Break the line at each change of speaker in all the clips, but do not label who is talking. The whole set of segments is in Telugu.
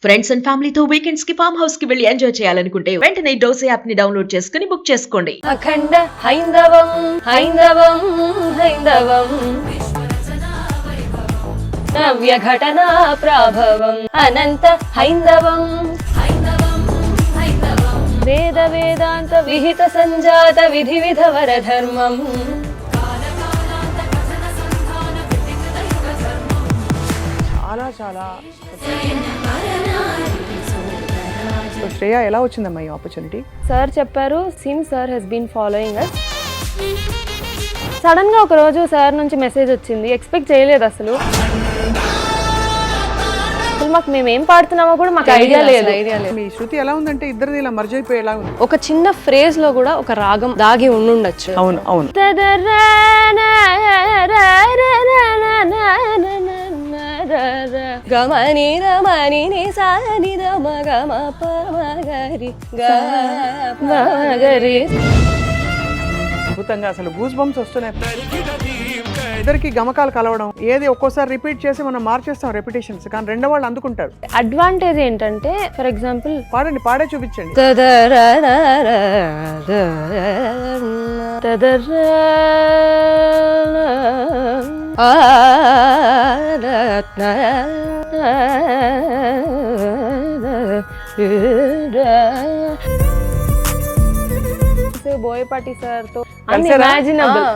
ఫ్రెండ్స్ అండ్ ఫ్యామిలీతో వీకెండ్స్ కి ఫామ్ హౌస్ కి వెళ్ళి ఎంజాయ్ చేయాలనుకుంటే వెంటనే డోసే యాప్ ని డౌన్లోడ్ చేసుకుని బుక్ చేసుకోండి.
అఖండ హైందవం హైందవం హైందవం నవ్య ఘటనా ప్రాభవం అనంత హైందవం వేద వేదాంత విహిత సంజాత విధి విధవర ధర్మం
చాలా శ్రేయ ఎలా వచ్చిందమ్మా ఈ ఆపర్చునిటీ?
సార్ చెప్పారు, seem sir he's been following us. Sudden గా ఒక రోజు సార్ నుంచి మెసేజ్ వచ్చింది, ఎక్స్పెక్ట్ చేయలేదు అసలు మాకు మేము ఏం పాడుతున్నామో కూడా మాకు ఐడియా లేదు.
మీ శృతి ఎలా ఉందంటే ఇద్దరిది ఇలా మర్జ్ అయిపోయేలా ఉంది.
ఒక చిన్న ఫ్రేజ్ లో కూడా ఒక రాగం దాగి ఉండుండొచ్చు.
అవును అవును.
గమని రమని ని సాని రమ గమ పమగరి గరి.
అద్భుతంగా అసలు గూస్ బంప్స్ వస్తున్నాయి. ఇద్దరికి గమకాలు కలవడం, ఏది ఒక్కోసారి రిపీట్ చేసి మనం మార్చేస్తాం రెపిటేషన్స్, కానీ రెండో వాళ్ళు అందుకుంటారు.
అడ్వాంటేజ్ ఏంటంటే ఫర్ ఎగ్జాంపుల్
పాడండి, పాడే చూపించండి.
బోయపాటి సార్ తో అన్ఇమాజినబుల్.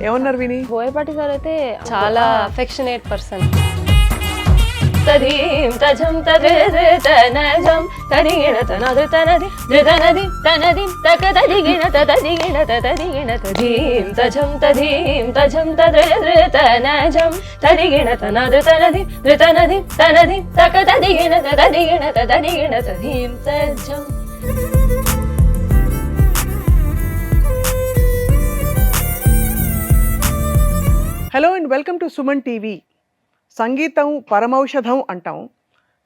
ఏమన్నారు విని?
బోయపాటి సార్ అయితే చాలా అఫెక్షనేట్ పర్సన్. తదీం తజం తదనజం తదిగిణ తనది తనది తనది తనది తక తదిగిణ తదిగిణ తదిగిణ తదీం తజం తదనజం తదిగిణ తనది తనది తనది తనది తక తదిగిణ తదిగిణ తదిగిణ తదీం తజం.
Hello and welcome to Suman TV. సంగీతం పరమౌషధం అంటాం,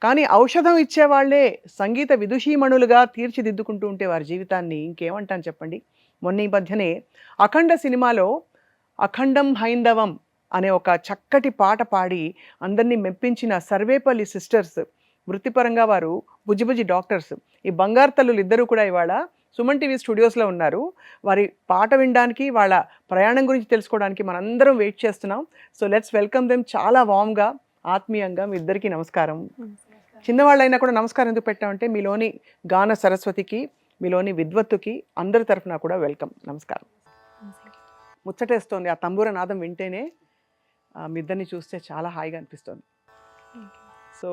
కానీ ఔషధం ఇచ్చేవాళ్లే సంగీత విదుషీమణులుగా తీర్చిదిద్దుకుంటూ ఉంటే వారి జీవితాన్ని ఇంకేమంటాను చెప్పండి. మొన్న ఈ మధ్యనే అఖండ సినిమాలో అఖండం హైందవం అనే ఒక చక్కటి పాట పాడి అందరినీ మెప్పించిన సర్వేపల్లి సిస్టర్స్, వృత్తిపరంగా వారు బుజ్జిబుజ్జి డాక్టర్స్, ఈ బంగారు తల్లులు ఇద్దరూ కూడా ఇవాళ సుమన్ టీవీ స్టూడియోస్లో ఉన్నారు. వారి పాట వినడానికి, వాళ్ళ ప్రయాణం గురించి తెలుసుకోవడానికి మనందరం వెయిట్ చేస్తున్నాం. So let's welcome them. చాలా వామ్గా, ఆత్మీయంగా మీ ఇద్దరికీ నమస్కారం. చిన్నవాళ్ళైనా కూడా నమస్కారం ఎందుకు పెట్టామంటే మీలోని గాన సరస్వతికి, మీలోని విద్వత్తుకి అందరి తరఫున కూడా వెల్కమ్, నమస్కారం. ముచ్చటేస్తోంది ఆ తంబూర నాదం వింటేనే. మీ ఇద్దరిని చూస్తే చాలా హాయిగా అనిపిస్తుంది. సో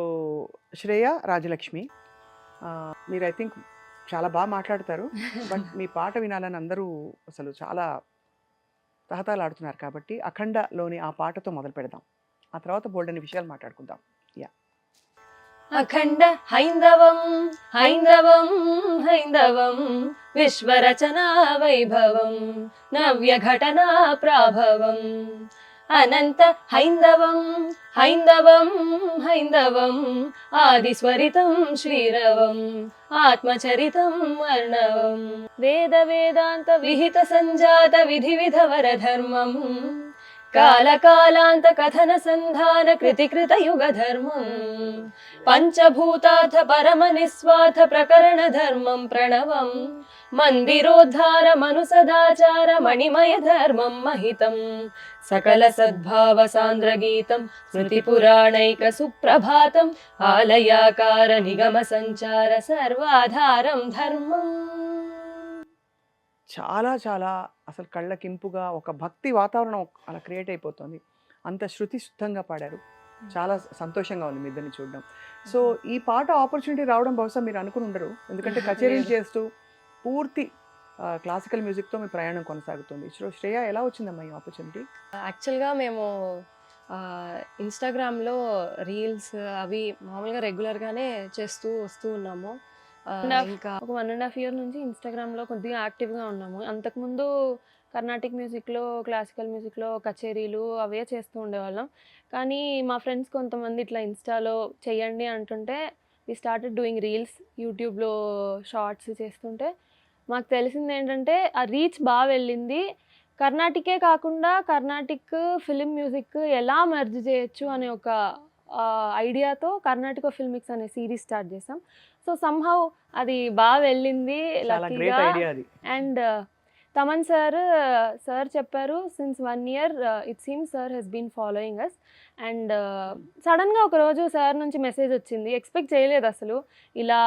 శ్రేయ, రాజలక్ష్మి, మీరు ఐ థింక్ చాలా బాగా మాట్లాడతారు, బట్ మీ పాట వినాలని అందరూ అసలు చాలా తహతలాడుతున్నారు. కాబట్టి అఖండలోని ఆ పాటతో మొదలు పెడదాం, ఆ తర్వాత బోల్డని విషయాలు మాట్లాడుకుందాం. యా.
అఖండ హైందవం హైందవం హైందవం విశ్వరచనా వైభవం నవ్య ఘటనా ప్రాభవం అనంత హైందవం హైందవం హైందవం ఆదిస్వరితం శ్రీరవం ఆత్మచరితం వర్ణవం వేద వేదాంత విహిత సంజాత విధి విధవర ధర్మం కాలకాలాంత కథన సంధాన కృతికృత యుగ ధర్మం పంచభూతార్థ పరమ నిస్వార్థ ప్రకరణ ధర్మం ప్రణవం మందిరోద్ధార మను సదాచార మణిమయ ధర్మం మహితం సకల సద్భావ సాంద్ర గీతం స్మృతి పురాణైక సుప్రభాతం ఆలయాకార నిగమ సంచార సర్వాధారం ధర్మం.
చాలా చాలా అసలు కళ్ళకింపుగా ఒక భక్తి వాతావరణం అలా క్రియేట్ అయిపోతుంది. అంత శృతి శుద్ధంగా పాడారు. చాలా సంతోషంగా ఉంది మీ ఇద్దరిని చూడడం. సో ఈ పాట ఆపర్చునిటీ రావడం బహుశా మీరు అనుకుని ఉండరు, ఎందుకంటే కచేరీలు చేస్తూ పూర్తి క్లాసికల్ మ్యూజిక్తో మీ ప్రయాణం కొనసాగుతుంది. శ్రేయ, ఎలా వచ్చిందమ్మా ఈ ఆపర్చునిటీ?
యాక్చువల్గా మేము ఇన్స్టాగ్రామ్లో రీల్స్ అవి మామూలుగా రెగ్యులర్గానే చేస్తూ వస్తూ ఉన్నాము. ఇంకా ఒక 1.5 year నుంచి ఇన్స్టాగ్రామ్లో కొద్దిగా యాక్టివ్గా ఉన్నాము. అంతకుముందు కర్ణాటిక్ మ్యూజిక్లో, క్లాసికల్ మ్యూజిక్లో కచేరీలు అవే చేస్తూ ఉండేవాళ్ళం. కానీ మా ఫ్రెండ్స్ కొంతమంది ఇట్లా ఇన్స్టాలో చెయ్యండి అంటుంటే వి స్టార్టెడ్ డూయింగ్ రీల్స్. యూట్యూబ్లో షార్ట్స్ చేస్తుంటే మాకు తెలిసింది ఏంటంటే ఆ రీచ్ బాగా వెళ్ళింది. కర్ణాటికే కాకుండా కర్ణాటిక్ ఫిలిం మ్యూజిక్ ఎలా మెర్జ్ చేయొచ్చు అనే ఒక ఐడియాతో కర్ణాటక ఫిల్మిక్స్ అనే సిరీస్ స్టార్ట్ చేసాం. సో సమ్హౌ అది బాగా వెళ్ళింది
చాలా గ్రేట్
లక్కీగా.
ఐడియా అది.
అండ్ తమన్ సార్ చెప్పారు, since 1 year it seems sir he's been following us. And సడన్గా ఒకరోజు సార్ నుంచి మెసేజ్ వచ్చింది, ఎక్స్పెక్ట్ చేయలేదు అసలు, ఇలా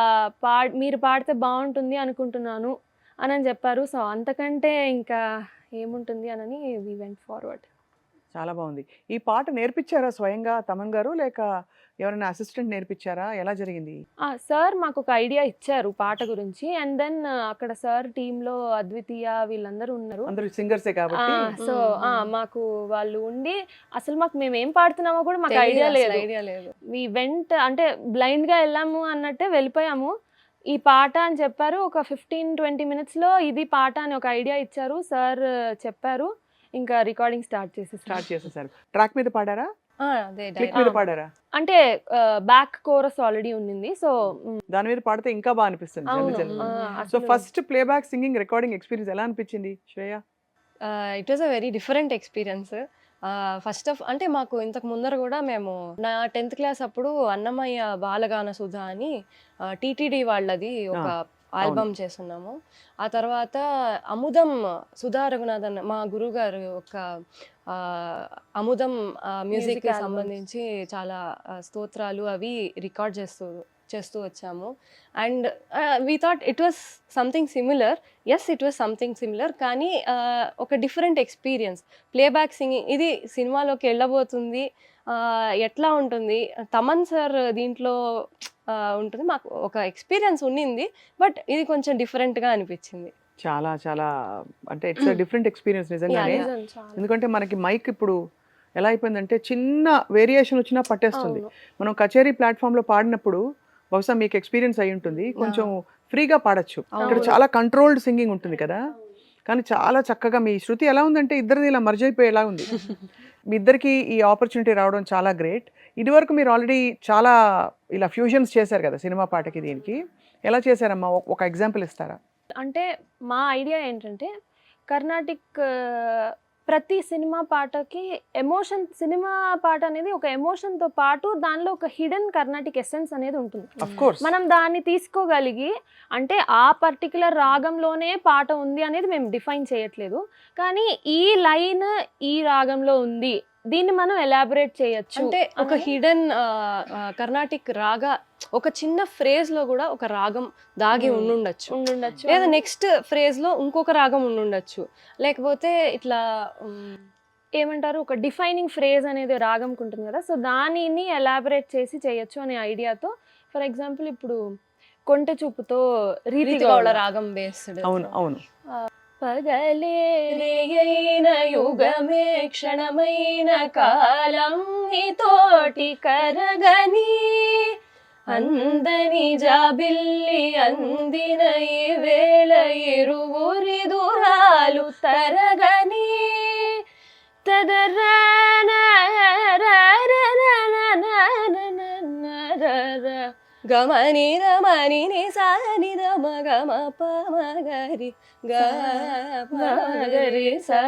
మీరు పాడితే బాగుంటుంది అనుకుంటున్నాను అని చెప్పారు. సో అంతకంటే ఇంకా ఏముంటుంది అని వి వెంట్ ఫార్వర్డ్.
చాలా బాగుంది. ఈ పాట నేర్పించారా స్వయంగా తమన్ గారు, లేక ఎవరైనా అసిస్టెంట్ నేర్పించారా? ఎలా జరిగింది?
సార్ మాకు ఒక ఐడియా ఇచ్చారు పాట గురించి. అండ్ దెన్ అక్కడ సార్ టీంలో అద్వితీయ వీళ్ళందరూ ఉన్నారు.
అందరూ సింగర్సే కాబట్టి
సో మాకు వాళ్ళు ఉండి అసలు మేము ఏం పాడుతున్నామో కూడా మాకు ఐడియా లేదు. వి వెంట్ అంటే బ్లైండ్ గా వెళ్ళాము అన్నట్టే వెళ్ళిపోయాము. ఈ పాట అని చెప్పారు. ఒక 15-20 minutesలో ఇది పాట అని ఒక ఐడియా ఇచ్చారు సార్, చెప్పారు. ఇంకా రికార్డింగ్ స్టార్ట్
చేసేసారు. ట్రాక్ మీద పాడారా,
అదే
క్లిక్ మీద పాడారా?
అంటే బ్యాక్ కోరస్ ఆల్రెడీ ఉండింది. సో
దాని మీద పాడితే ఇంకా బాగా అనిపిస్తుంది.
అవును.
So first playback singing recording experience ఎలా అనిపించింది Shreya?
It was a very different experience. First అంటే మాకు ఇంతకు ముందర కూడా మేము నా 10th క్లాస్ అప్పుడు అన్నమయ్య బాలగాన సుధా అని టీటీడీ వాళ్ళది ఒక ఆల్బమ్ చేస్తున్నాము. ఆ తర్వాత అముదం సుధా రఘునాథన్ మా గురువు గారు ఒక అముదం మ్యూజిక్
albums.
సంబంధించి చాలా స్తోత్రాలు అవి రికార్డ్ చేస్తూ వచ్చాము. And we thought it was something similar. Yes, it was something similar, కానీ ఒక డిఫరెంట్ ఎక్స్పీరియన్స్. ప్లేబ్యాక్ సింగింగ్ ఇది సినిమాలోకి వెళ్ళబోతుంది, ఎట్లా ఉంటుంది, తమన్ సార్ దీంట్లో ఉంటుంది, మాకు ఒక ఎక్స్పీరియన్స్ ఉన్నింది. బట్ ఇది కొంచెం డిఫరెంట్గా అనిపించింది.
చాలా చాలా అంటే ఇట్స్ డిఫరెంట్ ఎక్స్పీరియన్స్ నిజంగానే. ఎందుకంటే మనకి మైక్ ఇప్పుడు ఎలా అయిపోయిందంటే చిన్న వేరియేషన్ వచ్చినా పట్టేస్తుంది. మనం కచేరీ ప్లాట్ఫామ్లో పాడినప్పుడు బహుశా మీకు ఎక్స్పీరియన్స్ అయి ఉంటుంది, కొంచెం ఫ్రీగా పాడొచ్చు. ఇక్కడ చాలా కంట్రోల్డ్ సింగింగ్ ఉంటుంది కదా, కానీ చాలా చక్కగా మీ శృతి ఎలా ఉందంటే ఇద్దరిది ఇలా మర్జ్ అయిపోయేలా ఉంది. మీ ఇద్దరికి ఈ ఆపర్చునిటీ రావడం చాలా గ్రేట్. ఇదివరకు మీరు ఆల్రెడీ చాలా ఇలా ఫ్యూజన్స్ చేశారు కదా సినిమా పాటకి దీనికి, ఎలా చేశారమ్మా? ఒక ఎగ్జాంపుల్ ఇస్తారా?
అంటే మా ఐడియా ఏంటంటే కర్ణాటిక్ ప్రతి సినిమా పాటకి ఎమోషన్, సినిమా పాట అనేది ఒక ఎమోషన్తో పాటు దానిలో ఒక హిడెన్ కర్ణాటిక్ ఎసెన్స్ అనేది ఉంటుంది.
ఆఫ్ కోర్స్
మనం దాన్ని తీసుకోగలిగి, అంటే ఆ పర్టికులర్ రాగంలోనే పాట ఉంది అనేది మేము డిఫైన్ చేయట్లేదు, కానీ ఈ లైన్ ఈ రాగంలో ఉంది, దీన్ని మనం ఎలాబరేట్ చేయొచ్చు.
అంటే ఒక హిడెన్ కర్ణాటిక్ రాగా ఒక చిన్న ఫ్రేజ్ లో కూడా ఒక రాగం దాగి ఉండుండొచ్చు, లేదా నెక్స్ట్ ఫ్రేజ్ లో ఇంకొక రాగం ఉండుండొచ్చు, లేకపోతే ఇట్లా
ఏమంటారు ఒక డిఫైనింగ్ ఫ్రేజ్ అనేది రాగంకి ఉంటుంది కదా, సో దానిని ఎలాబరేట్ చేసి చేయొచ్చు అనే ఐడియాతో. ఫర్ ఎగ్జాంపుల్ ఇప్పుడు కొంటె చూపుతో
రీతిగౌళ రాగం బేస్డ్.
అవును అవును.
పగలే రేయైన యుగమే క్షణమైన కాలం తోటి కరగని అందని జాబిల్లి అందిన ఈ వేళ ఇరువురి దూరాలు తరగని
గమని రమని సాని రమ గమ పమగరి గరి సా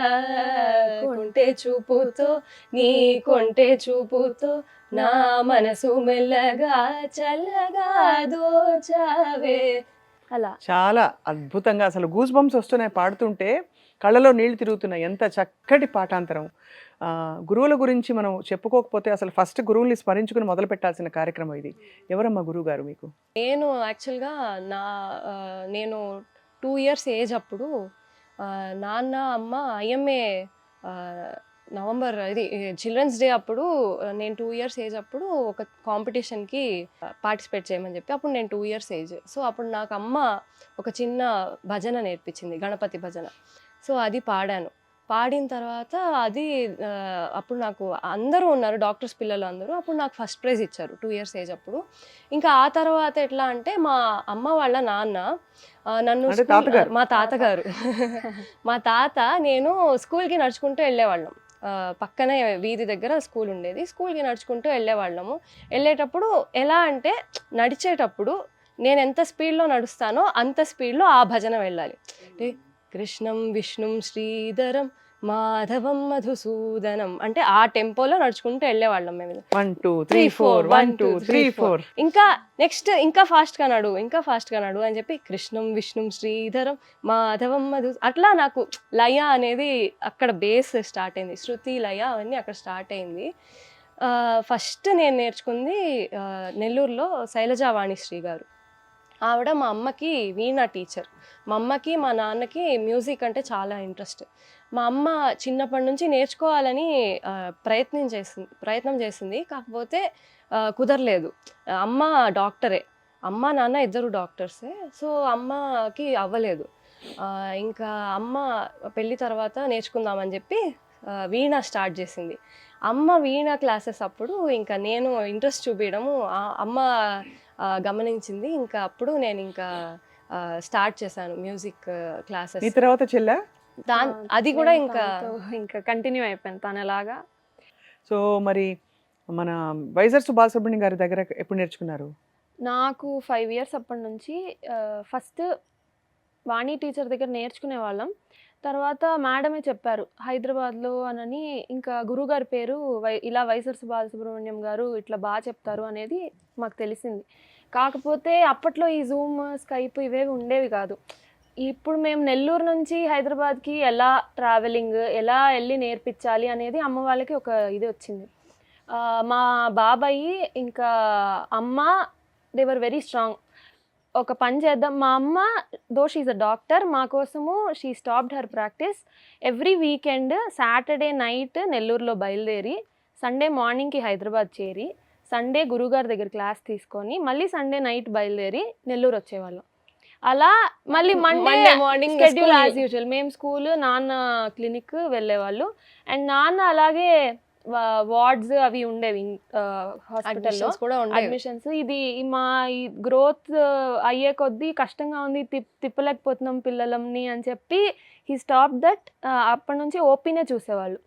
కొంటె చూపుతో నీ కొంటె చూపుతో నా మనసు మెల్లగా చల్లగా దోచావే.
అలా
చాలా అద్భుతంగా అసలు గూస్ బంప్స్ వస్తున్నాయి పాడుతుంటే, కళ్ళలో నీళ్లు తిరుగుతున్నాయి. ఎంత చక్కటి పాఠాంతరం. గురువుల గురించి మనం చెప్పుకోకపోతే అసలు ఫస్ట్ గురువుల్ని స్మరించుకుని మొదలు పెట్టాల్సిన కార్యక్రమం ఇది. ఎవరమ్మా గురువు గారు మీకు?
నేను యాక్చువల్గా నేను 2 years ఏజ్ అప్పుడు నాన్న అమ్మ ఐఎంఏ నవంబర్ ఇది చిల్డ్రన్స్ డే అప్పుడు నేను 2 years ఏజ్ అప్పుడు ఒక కాంపిటీషన్కి పార్టిసిపేట్ చేయమని చెప్పి, అప్పుడు నేను 2 years ఏజ్. సో అప్పుడు నాకు అమ్మ ఒక చిన్న భజన నేర్పించింది, గణపతి భజన. సో అది పాడాను. పాడిన తర్వాత అది అప్పుడు నాకు అందరూ ఉన్నారు, డాక్టర్స్ పిల్లలు అందరూ, అప్పుడు నాకు ఫస్ట్ ప్రైజ్ ఇచ్చారు 2 years ఏజ్ అప్పుడు. ఇంకా ఆ తర్వాత ఎట్లా అంటే మా అమ్మ వాళ్ళ నాన్న నన్ను మా తాతగారు మా తాత నేను స్కూల్కి నడుచుకుంటూ వెళ్ళేవాళ్ళం. పక్కనే వీధి దగ్గర స్కూల్ ఉండేది, స్కూల్కి నడుచుకుంటూ వెళ్ళేవాళ్ళము. వెళ్ళేటప్పుడు ఎలా అంటే నడిచేటప్పుడు నేను ఎంత స్పీడ్లో నడుస్తానో అంత స్పీడ్లో ఆ భజన వెళ్ళాలి. అంటే కృష్ణం విష్ణుం శ్రీధరం మాధవం మధుసూదనం అంటే ఆ టెంపోలో నడుచుకుంటూ వెళ్ళేవాళ్ళం మేము.
1 2 3 4 1 2 3 4
ఇంకా నెక్స్ట్ ఇంకా ఫాస్ట్గా నడు అని చెప్పి కృష్ణం విష్ణుం శ్రీధరం మాధవం మధు అట్లా నాకు లయ అనేది అక్కడ బేస్ స్టార్ట్ అయింది. శృతి లయ అవన్నీ అక్కడ స్టార్ట్ అయింది. ఫస్ట్ నేను నేర్చుకుంది నెల్లూరులో శైలజా వాణిశ్రీ గారు. ఆవిడ మా అమ్మకి వీణా టీచర్. మా అమ్మకి మా నాన్నకి మ్యూజిక్ అంటే చాలా ఇంట్రెస్ట్. మా అమ్మ చిన్నప్పటి నుంచి నేర్చుకోవాలని ప్రయత్నం చేసింది, కాకపోతే కుదరలేదు. అమ్మ డాక్టరే, అమ్మ నాన్న ఇద్దరు డాక్టర్సే. సో అమ్మకి అవ్వలేదు. ఇంకా అమ్మ పెళ్ళి తర్వాత నేర్చుకుందామని చెప్పి వీణా స్టార్ట్ చేసింది. అమ్మ వీణా క్లాసెస్ అప్పుడు ఇంకా నేను ఇంట్రెస్ట్ చూపించడము అమ్మ గమనించింది. ఇంకా అప్పుడు నేను ఇంకా స్టార్ట్ చేశాను మ్యూజిక్ క్లాసెస్.
ఈ తర్వాత చెల్లా
అది కూడా ఇంకా
ఇంకా కంటిన్యూ అయిపోయింది తనలాగా.
సో మరి మన వైజర్ సుబ్బాసుబ్రహ్మణ్యం గారి దగ్గర ఎప్పుడు నేర్చుకున్నారు?
నాకు 5 ఇయర్స్ అప్పటి నుంచి ఫస్ట్ వాణి టీచర్ దగ్గర నేర్చుకునే వాళ్ళం. తర్వాత మేడమే చెప్పారు హైదరాబాద్లో అనని, ఇంకా గురువుగారి పేరు ఇలా వైజర్ సుబ్బాసుబ్రహ్మణ్యం గారు ఇట్లా బాగా చెప్తారు అనేది మాకు తెలిసింది. కాకపోతే అప్పట్లో ఈ జూమ్ స్కైప్ ఇవేవి ఉండేవి కాదు. ఇప్పుడు మేము నెల్లూరు నుంచి హైదరాబాద్కి ఎలా ట్రావెలింగ్, ఎలా వెళ్ళి నేర్పించాలి అనేది అమ్మ వాళ్ళకి ఒక ఇది వచ్చింది. మా బాబాయి ఇంకా అమ్మ దే వర్ వెరీ స్ట్రాంగ్. ఒక పని చేద్దాం, మా అమ్మ దో షీఈ్ అ డాక్టర్, మా కోసము she stopped her practice. Every weekend Saturday night నెల్లూరులో బయలుదేరి సండే మార్నింగ్కి హైదరాబాద్ చేరి సండే గురుగారి దగ్గర క్లాస్ తీసుకొని మళ్ళీ సండే నైట్ బయలుదేరి నెల్లూరు వచ్చేవాళ్ళం. అలా మళ్ళీ Monday morning schedule as usual. మేము స్కూల్, నాన్న క్లినిక్ వెళ్ళేవాళ్ళు. అండ్ నాన్న అలాగే వార్డ్స్ అవి ఉండేవి హాస్పిటల్లో
కూడా
అడ్మిషన్స్. ఇది మా ఈ గ్రోత్ అయ్యే కొద్దీ కష్టంగా ఉంది, తిప్పలేకపోతున్నాం పిల్లలని అని చెప్పి హీ స్టాప్ దట్. అప్పటి నుంచి ఓపీనే చూసేవాళ్ళు.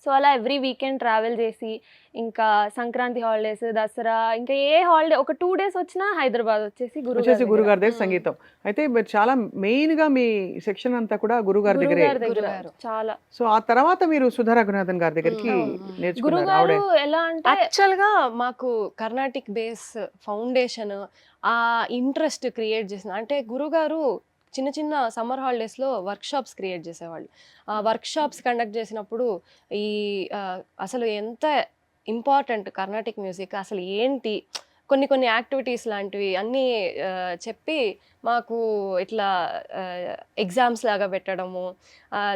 సో అలా ఎవ్రీ వీకెండ్ ట్రావెల్ చేసి ఇంకా సంక్రాంతి హాలిడేస్, దసరా, ఇంకా ఏ హాలిడే ఒక 2 days వచ్చినా హైదరాబాద్ వచ్చేసి
గురుగారి దగ్గర సంగీతం. అయితే మీరు చాలా మెయిన్ గా మీ సెక్షన్ అంతా కూడా గురుగారి దగ్గరే.
చాలా.
సో ఆ తర్వాత మీరు సుధా రఘునాథన్ గారి దగ్గరికి నేర్చుకున్నారు.
గురుగారు ఎలా అంటే
యాక్చువల్గా మాకు కర్ణాటిక్ బేస్ ఫౌండేషన్ ఆ ఇంట్రెస్ట్ క్రియేట్ చేసిన అంటే గురుగారు చిన్న చిన్న సమ్మర్ హాలిడేస్లో వర్క్షాప్స్ క్రియేట్ చేసేవాళ్ళు. ఆ వర్క్షాప్స్ కండక్ట్ చేసినప్పుడు ఈ అసలు ఎంత ఇంపార్టెంట్ కర్ణాటిక్ మ్యూజిక్, అసలు ఏంటి, కొన్ని యాక్టివిటీస్ లాంటివి అన్నీ చెప్పి మాకు ఇట్లా ఎగ్జామ్స్ లాగా పెట్టడము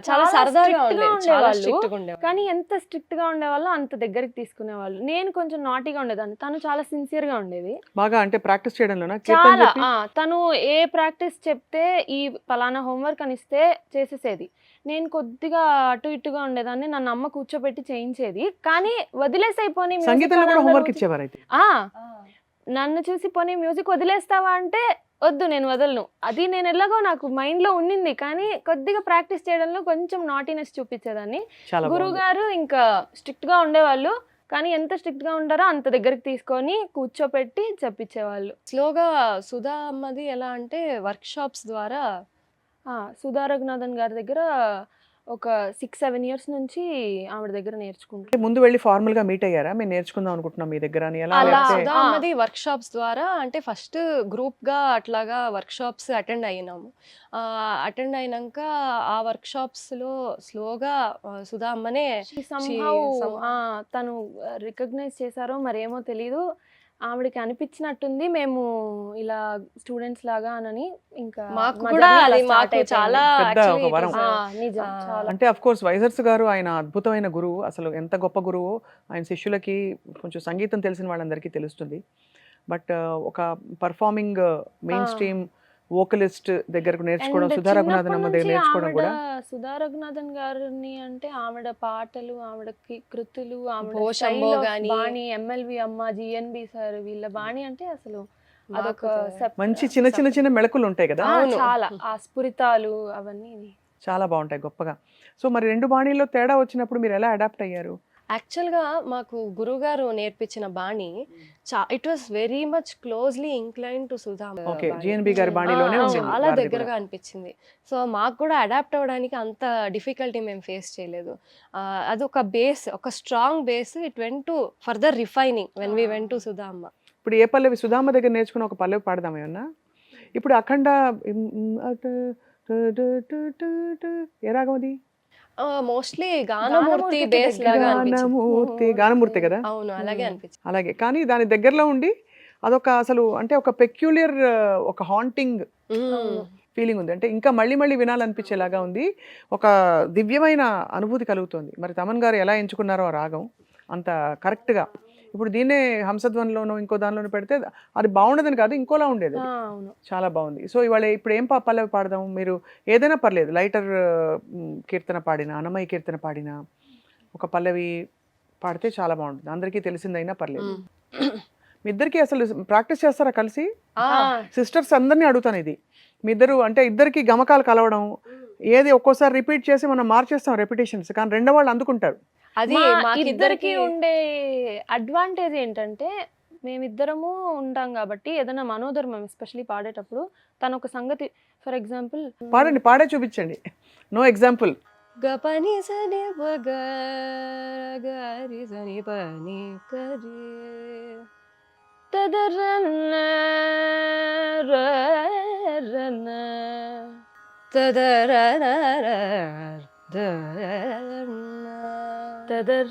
చాలా సరదాగా ఉండేది.
కానీ ఎంత స్ట్రిక్ట్ గా ఉండేవాళ్ళు అంత దగ్గరికి తీసుకునేవాళ్ళు. నేను కొంచెం నాటీగా ఉండేదాన్ని, తను చాలా సిన్సియర్ గా ఉండేది.
బాగా అంటే ప్రాక్టీస్ చేయడంలోనా?
చాలా. తను ఏ ప్రాక్టీస్ చెప్తే ఈ పలానా హోంవర్క్ అని ఇస్తే చేసేసేది. నేను కొద్దిగా అటు ఇటుగా ఉండేదాన్ని, నన్ను అమ్మ కూర్చోబెట్టి చేయించేది. కానీ వదిలేసైపోయి
సంగీతంలో కూడా హోంవర్క్ ఇచ్చేవారు అయితే.
నన్ను చూసి పోనీ మ్యూజిక్ వదిలేస్తావా అంటే వద్దు, నేను వదలను. అది నేను ఎలాగో నాకు మైండ్లో ఉండింది, కానీ కొద్దిగా ప్రాక్టీస్ చేయడంలో కొంచెం నాటీనెస్ చూపించేదాన్ని. గురువుగారు ఇంకా స్ట్రిక్ట్గా ఉండేవాళ్ళు, కానీ ఎంత స్ట్రిక్ట్గా ఉంటారో అంత దగ్గరికి తీసుకొని కూర్చోపెట్టి చెప్పించేవాళ్ళు.
స్లోగా సుధా అమ్మది ఎలా అంటే వర్క్షాప్స్ ద్వారా
సుధా రఘునాథన్ గారి దగ్గర ఒక 6-7 years నుంచి ఆవిడ దగ్గర నేర్చుకుంటే.
ముందు వెళ్ళి ఫార్మల్ గా మీట్ అయ్యారా? మేము నేర్చుకుందాం అనుకుంటున్నాం మీ దగ్గర అని?
సుధా అమ్మది వర్క్షాప్స్ ద్వారా అంటే ఫస్ట్ గ్రూప్ గా అట్లాగా వర్క్షాప్స్ అటెండ్ అయినాము. అటెండ్ అయినాక ఆ వర్క్షాప్స్ లో స్లోగా సుధా అమ్మనే
తను రికగ్నైజ్ చేశారో మరేమో తెలీదు, ఆవిడకి అనిపించినట్టుంది మేము ఇలా స్టూడెంట్స్ లాగా అని. ఇంకా
చాలా
అంటే అఫ్ కోర్స్ వైజర్స్ గారు ఆయన అద్భుతమైన గురువు, అసలు ఎంత గొప్ప గురువు. ఆయన శిష్యులకి కొంచెం సంగీతం తెలిసిన వాళ్ళందరికీ తెలుస్తుంది. బట్ ఒక పర్ఫార్మింగ్ మెయిన్ స్ట్రీమ్ వోకలిస్ట్ దగ్గరకు నేర్చుకోవడం, సుధా రఘునాథన్ అమ్మ దగ్గర నేర్చుకోవడం కూడా.
సుధా రఘునాథన్ గారిని అంటే ఆవిడ పాటలు, ఆవిడ కృతులు, బాణి, ఎంఎల్వి అమ్మ, జిఎన్బి సార్, వీళ్ళ బాణి అంటే అసలు అదొక
మంచి చిన్న చిన్న మెళకులు ఉంటాయి కదా.
చాలా ఆ స్ఫురితాలు అవన్నీ
చాలా బాగుంటాయి గొప్పగా. సో మరి 2 బాణీల్లో తేడా వచ్చినప్పుడు మీరు ఎలా అడాప్ట్ అయ్యారు?
యాక్చువల్గా మాకు గురుగారు నేర్పించిన బాణి it was very much closely incline to Sudha
okay,
బాణి.
జిఎన్బి గారి బాణీలోనే
ఆ,
ఉంది
చాలా
వారిది
దగ్గరగా
కూడా.
అనిపించింది. సో మాకు కూడా అడాప్ట్ అవ్వడానికి అంత డిఫికల్టీ మేము ఫేస్ చేయలేదు. అదొక బేస్, ఒక strong base. It went to further refining when we went to Sudha అమ్మ.
ఇప్పుడు ఏ పల్లవి సుధామ దగ్గర నేర్చుకున్న ఒక పల్లవి పాడదాం ఏమన్నా? ఇప్పుడు అఖండ ఏ రాగం అది?
మోస్ట్లీ గానమూర్తి బేస్ లాగా
గానమూర్తి, గానమూర్తి కదా.
అవును, అలాగే అనిపించింది.
అలాగే, కానీ దాని దగ్గరలో ఉండి అదొక అసలు అంటే ఒక పెక్యులియర్ ఒక హాంటింగ్ ఫీలింగ్ ఉంది. అంటే ఇంకా మళ్ళీ మళ్ళీ వినాలనిపించేలాగా ఉంది. ఒక దివ్యమైన అనుభూతి కలుగుతుంది. మరి తమన్ గారు ఎలా ఎంచుకున్నారో ఆ రాగం అంత కరెక్ట్గా. ఇప్పుడు దీన్నే హంసధ్వనిలోనో ఇంకో దానిలోనో పెడితే అది బాగుండదని కాదు, ఇంకోలా ఉండేది.
అవును.
చాలా బాగుంది. సో ఇవాళ ఇప్పుడు ఏం పల్లవి పాడదాం? మీరు ఏదైనా పర్లేదు, లైటర్ కీర్తన పాడినా, అన్నమయ్య కీర్తన పాడినా, ఒక పల్లవి పాడితే చాలా బాగుంటుంది. అందరికీ తెలిసిందైనా పర్లేదు. మీ ఇద్దరికి అసలు ప్రాక్టీస్ చేస్తారా కలిసి? సిస్టర్స్ అందరినీ అడుగుతాను ఇది. మీ ఇద్దరు అంటే ఇద్దరికి గమకాలు కలవడం, ఏది ఒక్కోసారి రిపీట్ చేసి మనం మార్చేస్తాం రెపిటేషన్స్, కానీ రెండో వాళ్ళు అందుకుంటారు.
అది
మా
మాకిద్దరికి
ఇద్దరికి ఉండే అడ్వాంటేజ్ ఏంటంటే మేమిద్దరము ఉంటాం కాబట్టి ఏదైనా మనోధర్మం ఎస్పెషలీ పాడేటప్పుడు తను ఒక సంగతి, ఫర్ ఎగ్జాంపుల్
పాడండి, పాడే చూపించండి. No example.
గపని సని పగ గరి సని పని కరి తదరన్న రన్న తదరన
తదర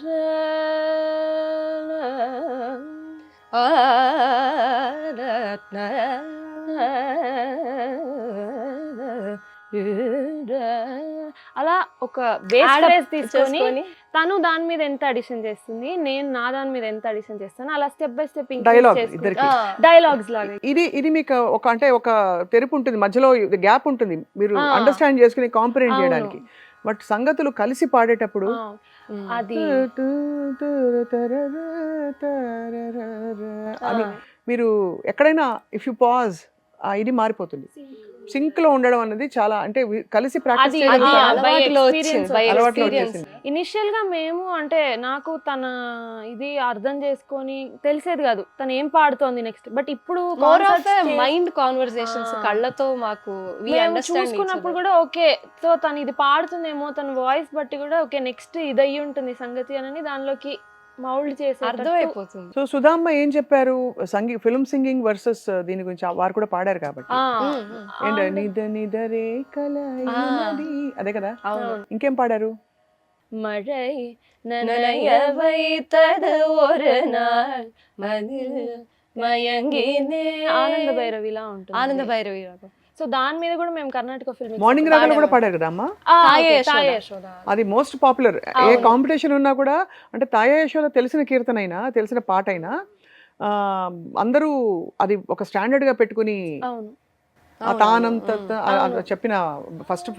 అలా ఒక బేస్ తీసుకొని తను దాని మీద ఎంత అడిషన్ చేస్తుంది, నేను నా దాని మీద ఎంత అడిషన్ చేస్తాను, అలా స్టెప్ బై స్టెప్
Dialogue ఇద్దరికి.
డైలాగ్స్ లాగా.
ఇది మీకు ఒక అంటే ఒక తెరుపు ఉంటుంది, మధ్యలో గ్యాప్ ఉంటుంది, మీరు
ఆ.
అండర్స్టాండ్ చేసుకుని కాంప్రిహెండ్
అవును.
చేయడానికి. బట్ సంగతులు కలిసి పాడేటప్పుడు
అది
అని మీరు ఎక్కడైనా ఇఫ్ యు పాజ్ ఇది మారిపోతుంది. సింక్ లో ఉండడం అనేది చాలా అంటే కలిసి ప్రాక్టీస్
అది
చేయడం చాలా
అలవాటులో
experience
by
అలవాటులో
experience.
వచ్చేసింది.
ఇనిషియల్ గా మేము అంటే నాకు తన ఇది అర్థం చేసుకొని తెలిసేది కాదు తను ఏం పాడుతోంది నెక్స్ట్. బట్ ఇప్పుడు
మోర్ ఆఫ్
concerts చేసి-
మైండ్ కాన్వర్సేషన్స్, కళ్ళతో మాకు we
మేము
understand each
చూసుకున్నప్పుడు
other.
కూడా ఓకే, సో తను ఇది పాడుతుందేమో, తన వాయిస్ బట్టి కూడా ఓకే నెక్స్ట్ ఇది అయ్యి ఉంటుంది సంగతి అని దానిలోకి మౌల్డ్ చేసి
అర్థమైపోతుంది.
సో సుధామ్మ ఏం చెప్పారు ఫిల్మ్ సింగింగ్ వర్సెస్ దీని గురించి వారు కూడా పాడారు కాబట్టి ఏంటి నిద నిదరే కలయినది అదే కదా.
అవును.
ఇంకేం పాడారు?
மழை
நனைய வைத்தது ஒரு நாள் மதில் మయంగినే
ఆనంద భైరవిలా ఉంటుంది.
ఆనంద భైరవి రాగం.
సో దాని మీద కూడా మేము కర్ణాటక ఫిల్మ్
మార్నింగ్ రాగాలు కూడా పాడారు కదా అమ్మ.
తాయే యశోద.
అది మోస్ట్ పాపులర్. ఏ కాంపిటీషన్ ఉన్నా కూడా అంటే తాయా యశోద తెలిసిన కీర్తన అయినా తెలిసిన పాట అయినా అందరూ అది ఒక స్టాండర్డ్ గా పెట్టుకుని
అవును
ఆ తానం చెప్పిన ఫస్ట్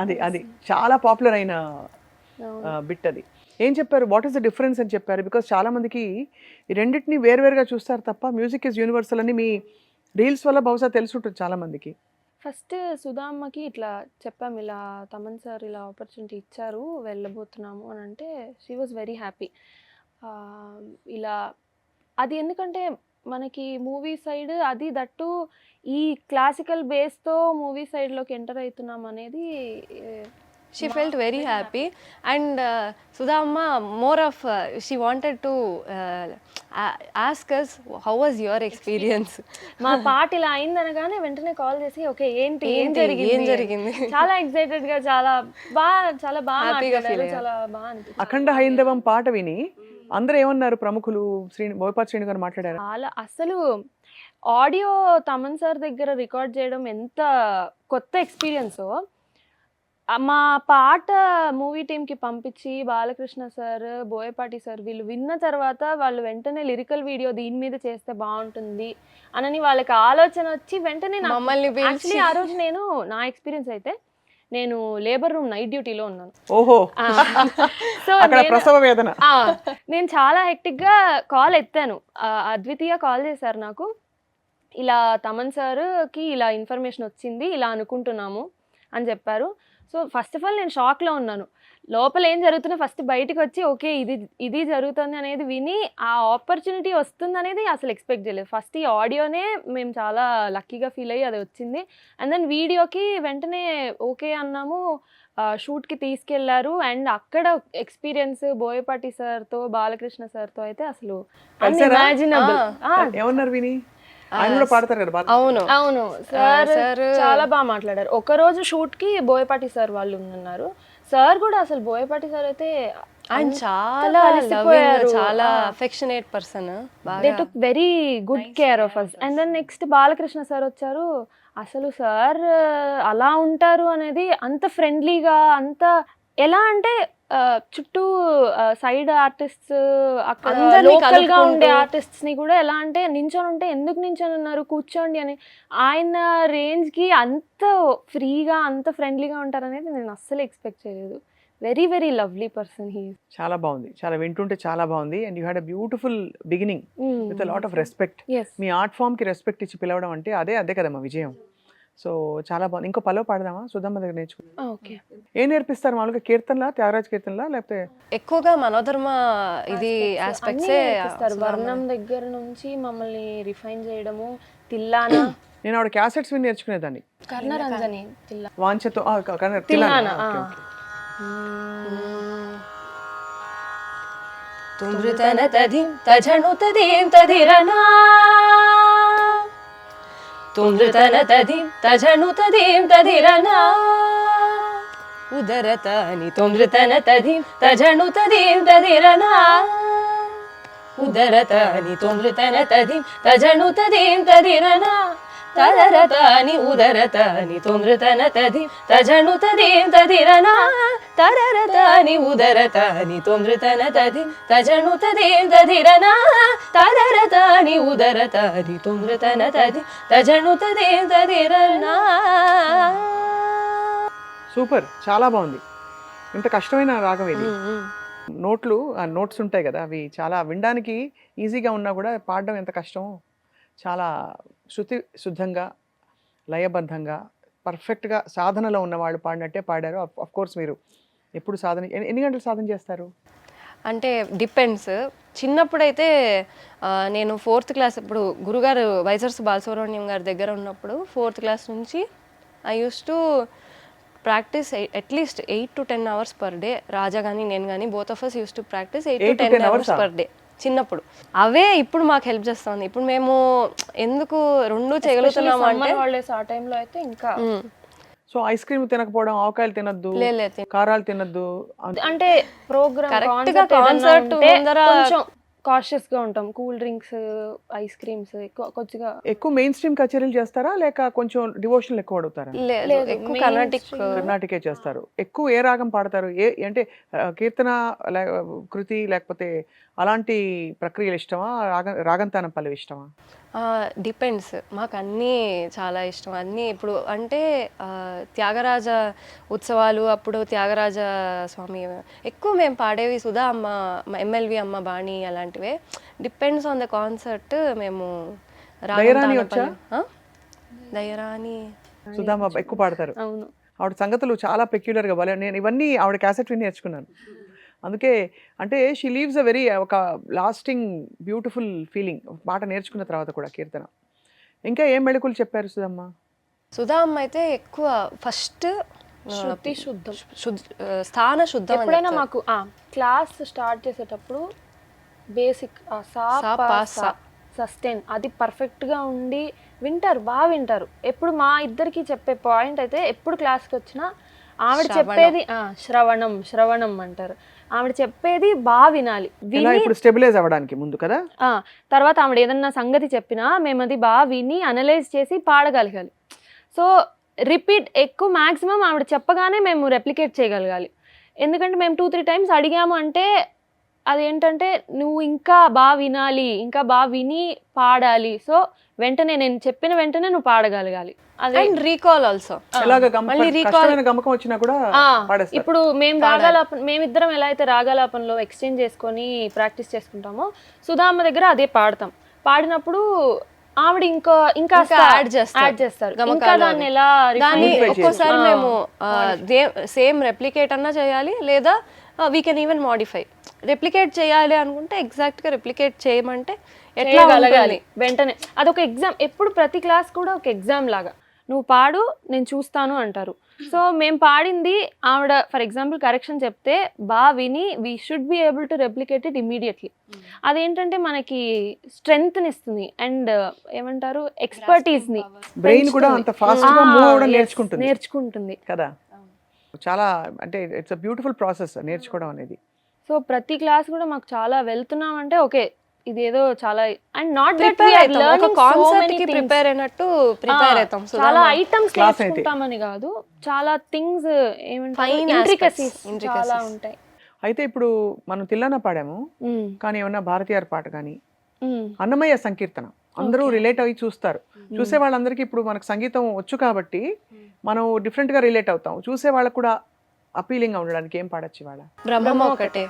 అది అది చాలా పాపులర్ అయిన బిట్. అది ఏం చెప్పారు? వాట్ ఈస్ ద డిఫరెన్స్ అని చెప్పారు? బికాస్ చాలా మందికి ఈ రెండింటిని వేరువేరుగా చూస్తారు తప్ప మ్యూజిక్ ఇస్ యూనివర్సల్ అని మీ రీల్స్ వల్ల బహుశా తెలుసుంటుంది చాలా మందికి.
ఫస్ట్ సుధామ్మకి ఇట్లా చెప్పాము, ఇలా తమన్ సార్ ఇలా ఆపర్చునిటీ ఇచ్చారు వెళ్ళబోతున్నాము అని అంటే షీ వాజ్ వెరీ హ్యాపీ. ఇలా అది ఎందుకంటే మనకి మూవీ సైడ్ అది దట్టు ఈ క్లాసికల్ బేస్తో మూవీ సైడ్లోకి ఎంటర్ అవుతున్నాం అనేది
She felt very happy and Sudhamma more of she wanted to ask us how was your experience.
మా పాట ఇలా అయిందనగానే వెంటనే కాల్ చేసి ఓకే ఏంటి ఏం
ఏం
జరిగింది
జరిగింది
చాలా ఎక్సైటెడ్ గా చాలా బాగా
Happy గా feel
మాట్లాడారు,
అయ్యారు.
చాలా బాగా అనిపించింది.
అఖండ హైందవం పాట విని అందరూ ఏమన్నారు? ప్రముఖులు బోయపాటి శ్రీను గారు మాట్లాడారు.
చాలా అసలు ఆడియో తమన్ సార్ దగ్గర రికార్డ్ చేయడం ఎంత కొత్త ఎక్స్పీరియన్సో, మా పాట మూవీ టీంకి పంపించి బాలకృష్ణ సార్ బోయపాటి సార్ వీళ్ళు విన్న తర్వాత వాళ్ళు వెంటనే లిరికల్ వీడియో దీని మీద చేస్తే బాగుంటుంది అనని వాళ్ళకి ఆలోచన వచ్చి వెంటనే
మమ్మల్ని పిలిచి
యాక్చువల్లీ ఆ రోజు నేను నా ఎక్స్పీరియన్స్ అయితే నేను లేబర్ రూమ్ నైట్ డ్యూటీలో ఉన్నాను.
ఓహో
సో
అక్కడ ప్రసవ వేదన.
నేను చాలా హెక్టిక్గా కాల్ ఎత్తాను. అద్వితీయ కాల్ చేశారు నాకు, ఇలా తమన్ సార్కి ఇలా ఇన్ఫర్మేషన్ వచ్చింది, ఇలా అనుకుంటున్నాము అని చెప్పారు. సో ఫస్ట్ ఆఫ్ ఆల్ నేను షాక్లో ఉన్నాను. లోపల ఏం జరుగుతున్నా ఫస్ట్ బయటకు వచ్చి ఓకే ఇది జరుగుతుంది అనేది విని ఆ ఆపర్చునిటీ వస్తుంది అనేది అసలు ఎక్స్పెక్ట్ చేయలేదు. ఫస్ట్ ఈ ఆడియోనే మేము చాలా లక్కీగా ఫీల్ అయ్యి అది వచ్చింది. అండ్ దెన్ వీడియోకి వెంటనే ఓకే అన్నాము, షూట్కి తీసుకెళ్లారు. అండ్ అక్కడ ఎక్స్పీరియన్స్ బోయపాటి సార్తో బాలకృష్ణ సార్తో అయితే అసలు అన్ఇమాజినబుల్.
ఏమన్నారు విని? ఆయన కూడా పాడతారు కదా బాగా.
అవును సార్ చాలా బాగా మాట్లాడారు. ఒకరోజు షూట్కి బోయపాటి సార్ వాళ్ళు ఉన్నారు. సార్ కూడా అసలు బోయపాటి సార్ అయితే
ఆయన చాలా లవింగ్, చాలా affectionate person.
They took very good care of us. And then next Balakrishna sir వచ్చారు. అసలు సార్ అలా ఉంటారు అనేది అంత ఫ్రెండ్లీగా, అంత ఎలా అంటే చుట్టూ సైడ్ ఆర్టిస్ట్స్ అక్కడ లోకల్ గా ఉండే ఆర్టిస్ట్స్ ని కూడా ఎలా అంటే నించొని ఉంటే ఎందుకు నించొని ఉన్నారు కూర్చోండి అని, ఆయన రేంజ్ కి అంత ఫ్రీగా అంత ఫ్రెండ్లీగా ఉంటారనేది నేను అస్సలు ఎక్స్పెక్ట్ చేయలేదు. Very very lovely person he.
చాలా బాగుంది, చాలా వింటుంటే చాలా బాగుంది. And you had a beautiful beginning with a lot of respect. మీ ఆర్ట్ ఫామ్ కి రెస్పెక్ట్ ఇచ్చి పిలవడం అంటే అదే కదమ్మా విజయం. సో చాలా బాగుంది. ఇంకో పలో పాడదామా? సుధమ్మ దగ్గర నేర్చుకుందాం.
ఓకే.
ఏం నేర్పిస్తారు మామూలుగా? కీర్తనలా, త్యాగరాజ్ కీర్తనలా, లేకపోతే
ఎక్కువగా మనోధర్మ ఇది ఆస్పెక్ట్సే.
వర్ణం దగ్గర నుంచి మమ్మల్ని రిఫైన్ చేయడము, తిల్లానా.
నేను ఆవిడ క్యాసెట్స్ విని నేర్చుకునేదాన్ని.
కర్ణరంజని
వాంఛతో
తిల్లానా.
తుందృతన తధిం తజను తదీం తదిరనా, తుందృతన తధిం తజను తదీం తదిరనా, ఉదరతాని తుందృతన తధిం తజను తదీం తదిరనా, ఉదరతాని తుందృతన తధిం తజను తదీం తదిరనా, తరరతాని ఉదరతాని తుందృతన తధిం తజను తదీం తదిరనా, తరరతాని ఉదరతాని తుందృతన తధిం తజను తదీం తదిరనా, తరరతాని ఉదరతాని తుందృతన తధిం తజను తదీం తదిరనా.
సూపర్, చాలా బాగుంది. ఇంత కష్టమైన రాగం ఇది. నోట్స్ ఉంటాయి కదా, అవి చాలా వినడానికి ఈజీగా ఉన్నా కూడా పాడడం ఎంత కష్టమో. చాలా శృతి శుద్ధంగా, లయబద్ధంగా, పర్ఫెక్ట్గా సాధనలో ఉన్నవాళ్ళు పాడినట్టే పాడారు. అఫ్ కోర్స్ మీరు ఎప్పుడు సాధన, ఎన్ని గంటలు సాధన చేస్తారు?
అంటే డిపెండ్స్. చిన్నప్పుడైతే నేను 4th క్లాస్ ఇప్పుడు గురుగారు వైజర్స్ బాలసుబ్రహ్మణ్యం గారి దగ్గర ఉన్నప్పుడు 4th క్లాస్ నుంచి I use to practice at least 8 to 10 hours per day. Raja కానీ నేను కానీ both of us use to practice 8 to 10 hours per day చిన్నప్పుడు. అవే ఇప్పుడు మాకు హెల్ప్ చేస్తుంది. ఇప్పుడు మేము ఎందుకు రెండు చేయగలుగుతున్నాము అంటే
హాలిడేస్ ఆ టైంలో అయితే ఇంకా.
సో ఐస్ క్రీమ్ తినకపోవడం, ఆవకాయలు తినద్దు, కారాలు తినద్దు
అంటే ప్రోగ్రామ్
కరెక్ట్ గా కాన్సర్ట్ ముందర
కొంచెం కాషియస్ గా ఉంటాం. కూల్ డ్రింక్స్, ఐస్ క్రీమ్స్ కొద్దిగా
ఎక్కువ మెయిన్ స్ట్రీమ్ కచేరీలు చేస్తారా, లేక కొంచెం డివోషనల్ ఎక్కువ అడుగుతారా?
ఎక్కువ
కర్ణాటకే చేస్తారు. ఎక్కువ ఏ రాగం పాడతారు? అంటే కీర్తన కృతి లేకపోతే అలాంటి ప్రక్రియలు ఇష్టమా, రాగంతానం పల్లవి ఇష్టమా?
డిపెండ్స్. మాకు అన్నీ చాలా ఇష్టం. అన్నీ ఇప్పుడు అంటే త్యాగరాజ ఉత్సవాలు అప్పుడు త్యాగరాజ స్వామి ఎక్కువ మేము పాడేవి. సుధా అమ్మ, ఎంఎల్వి అమ్మ బాణి అలాంటివే. Depends on the concert. మేము దయరాని
సుధామ్మ ఎక్కువ పాడతారు.
అవును.
ఆవిడ సంగతులు చాలా పెక్యులర్గా భలే. నేను ఇవన్నీ ఆవిడ క్యాసెట్ విని నేర్చుకున్నాను. అందుకే అంటే షీ లీవ్స్ అ వెరీ ఒక లాస్టింగ్ బ్యూటిఫుల్ ఫీలింగ్ పాట నేర్చుకున్న తర్వాత కూడా. కీర్తన ఇంకా ఏం మెళకువలు చెప్పారు సుధమ్మ?
సుధా అమ్మ అయితే ఎక్కువ ఫస్ట్
శృతి శుద్ధం,
స్థాన శుద్ధం.
ఎప్పుడైనా మాకు క్లాస్ స్టార్ట్ చేసేటప్పుడు బేసిక్ సస్టైన్ అది పర్ఫెక్ట్గా ఉండి వింటారు, బాగా వింటారు. ఎప్పుడు మా ఇద్దరికి చెప్పే పాయింట్ అయితే ఎప్పుడు క్లాస్కి వచ్చినా ఆవిడ చెప్పేది శ్రవణం అంటారు. ఆవిడ చెప్పేది బాగా వినాలి.
ఇప్పుడు స్టెబిలైజ్ అవ్వడానికి ముందు కదా.
తర్వాత ఆవిడ ఏదన్నా సంగతి చెప్పినా మేము అది బాగా విని అనలైజ్ చేసి పాడగలగాలి. సో రిపీట్ ఎక్కువ మ్యాక్సిమం ఆవిడ చెప్పగానే మేము రెప్లికేట్ చేయగలగాలి. ఎందుకంటే మేము 2-3 times అడిగాము అంటే అదేంటంటే నువ్వు ఇంకా బాగా వినాలి, ఇంకా బాగా విని పాడాలి. సో వెంటనే నేను చెప్పిన వెంటనే నువ్వు పాడగలగాలి. అదే
అండ్ రీకాల్ ఆల్సో.
ఎలాగ
మళ్ళీ recall-
కష్టమైన గమకం వచ్చినా కూడా పాడేస్తారు.
ఇప్పుడు మేమిద్దరం ఎలా అయితే రాగాలాపనలో ఎక్స్చేంజ్ చేసుకొని ప్రాక్టీస్ చేసుకుంటామో సుధామ్మ దగ్గర అదే పాడతాం. పాడినప్పుడు ఆవిడ ఇంకా ఇంకా
యాడ్
చేస్తారు. ఇంకా దాన్ని ఎలా
దాన్ని
Modify
ఒక్కోసారి
చేసి.
మేము సేమ్ రెప్లికేట్ అన్నా చేయాలి, లేదా we can even modify. Replicate చేయాలి అనుకుంటే ఎగ్జాక్ట్ గా రెప్లికేట్ చేయమంటే ఎట్లా
చేయగలగాలి
ఉంటుంది?
వెంటనే. అదొక ఎగ్జామ్. ఎప్పుడు ప్రతి క్లాస్ కూడా ఒక ఎగ్జామ్ లాగా, నువ్వు పాడు నేను చూస్తాను అంటారు. సో మేము పాడింది ఆవిడ ఫర్ ఎగ్జాంపుల్ కరెక్షన్ చెప్తే బాగా విని we should be able to replicate it immediately. అదేంటంటే మనకి స్ట్రెంగ్త్ని ఇస్తుంది అండ్ ఏమంటారు ఎక్స్పర్టీస్ని
బ్రెయిన్ కూడా అంత ఫాస్ట్ గా మూవ్ అవ్వడం
నేర్చుకుంటుంది
కదా. చాలా అంటే ఇట్స్ అ బ్యూటిఫుల్ ప్రాసెస్ నేర్చుకోవడం అనేది.
సో ప్రతి క్లాస్ కూడా మాకు చాలా వెళ్తున్నాం అంటే ఓకే ఇదేదో చాలా అండ్ నాట్
ప్రిపేర్ అవుతాం, ఒక కాన్సెప్ట్ కి ప్రిపేర్ అయినట్టు ప్రిపేర్ అవుతాం. సో
చాలా ఐటమ్స్
Class అయితే.
నేర్చుకుంటామని కాదు, చాలా థింగ్స్ ఏమంటారు
Fine
ఇంట్రికసీస్
aspects,
చాలా
intricacies.
ఉంటాయి.
అయితే ఇప్పుడు మనం తిల్లన పాడాము,
ఉమ్,
కానీ ఏమన్నా భారతీయార్ పాట కానీ
ఉమ్,
అన్నమయ్య సంకీర్తన అందరూ
Okay.
రిలేట్ అయ్యి చూస్తారు. చూసే వాళ్ళందరికీ ఇప్పుడు మనకు సంగీతం వచ్చు కాబట్టి మనం డిఫరెంట్ గా రిలేట్ అవుతాం. చూసే వాళ్ళకు కూడా అపీలింగ్ గా ఉండడానికి ఏం పాడొచ్చు వాళ్ళ
బ్రహ్మం ఒకటే.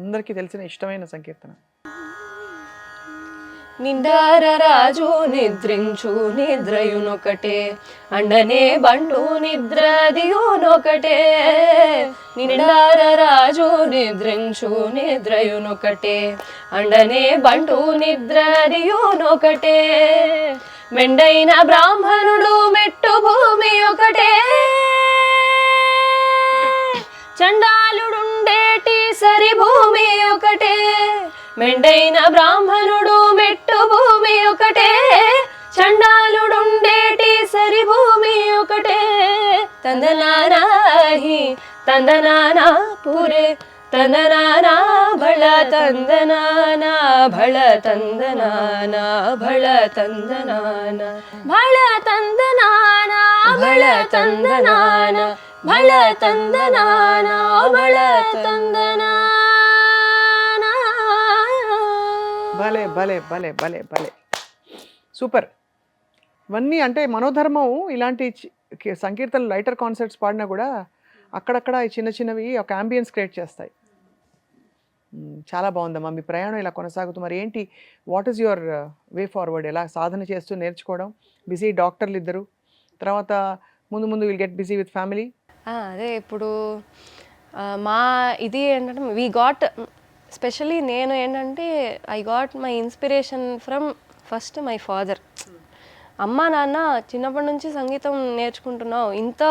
అందరికీ తెలిసిన ఇష్టమైన సంకీర్తన.
నిండార రాజు నిద్రించు నిద్రయునొకటే, అండనే బంటు నిద్రదియునొకటే. నిండార రాజు నిద్రించు నిద్రయునొకటే, అండనే బంటు నిద్రదియునొకటే. మెండైన బ్రాహ్మణుడు మెట్టు భూమి ఒకటే, చండాలుడుండేటి సరి భూమి ఒకటే. మెండైన బ్రాహ్మణుడు మెట్టు భూమి ఒకటే, చండాలుడుండేటి సరి భూమి ఒకటే. తందనానాహి తందనానా పురే తందనానా భళ తందనానా భళ తందనానా భళ తందనానా భళ తందనానా భళ తందనానా భళ తందనానా భళ తందనానా.
భలే భలే భలే భలే భలే సూపర్. ఇవన్నీ అంటే మనోధర్మం ఇలాంటి సంకీర్తనలు లైటర్ కాన్సర్ట్స్ పాడినా కూడా అక్కడక్కడ ఈ చిన్న చిన్నవి ఒక అంబియన్స్ క్రియేట్ చేస్తాయి. చాలా బాగుందమ్మా మీ ప్రయాణం ఇలా కొనసాగుతూ. మరి ఏంటి, what is your way forward? ఎలా సాధన చేస్తూ నేర్చుకోవడం, బిజీ డాక్టర్లు ఇద్దరు, తర్వాత ముందు ముందు will get busy with family.
అదే ఇప్పుడు మా ఇది ఏంటంటే వీ గాట్ స్పెషలీ నేను ఏంటంటే I got my inspiration from first my father. అమ్మ నాన్న చిన్నప్పటి నుంచి సంగీతం నేర్చుకుంటున్నావు, ఇంత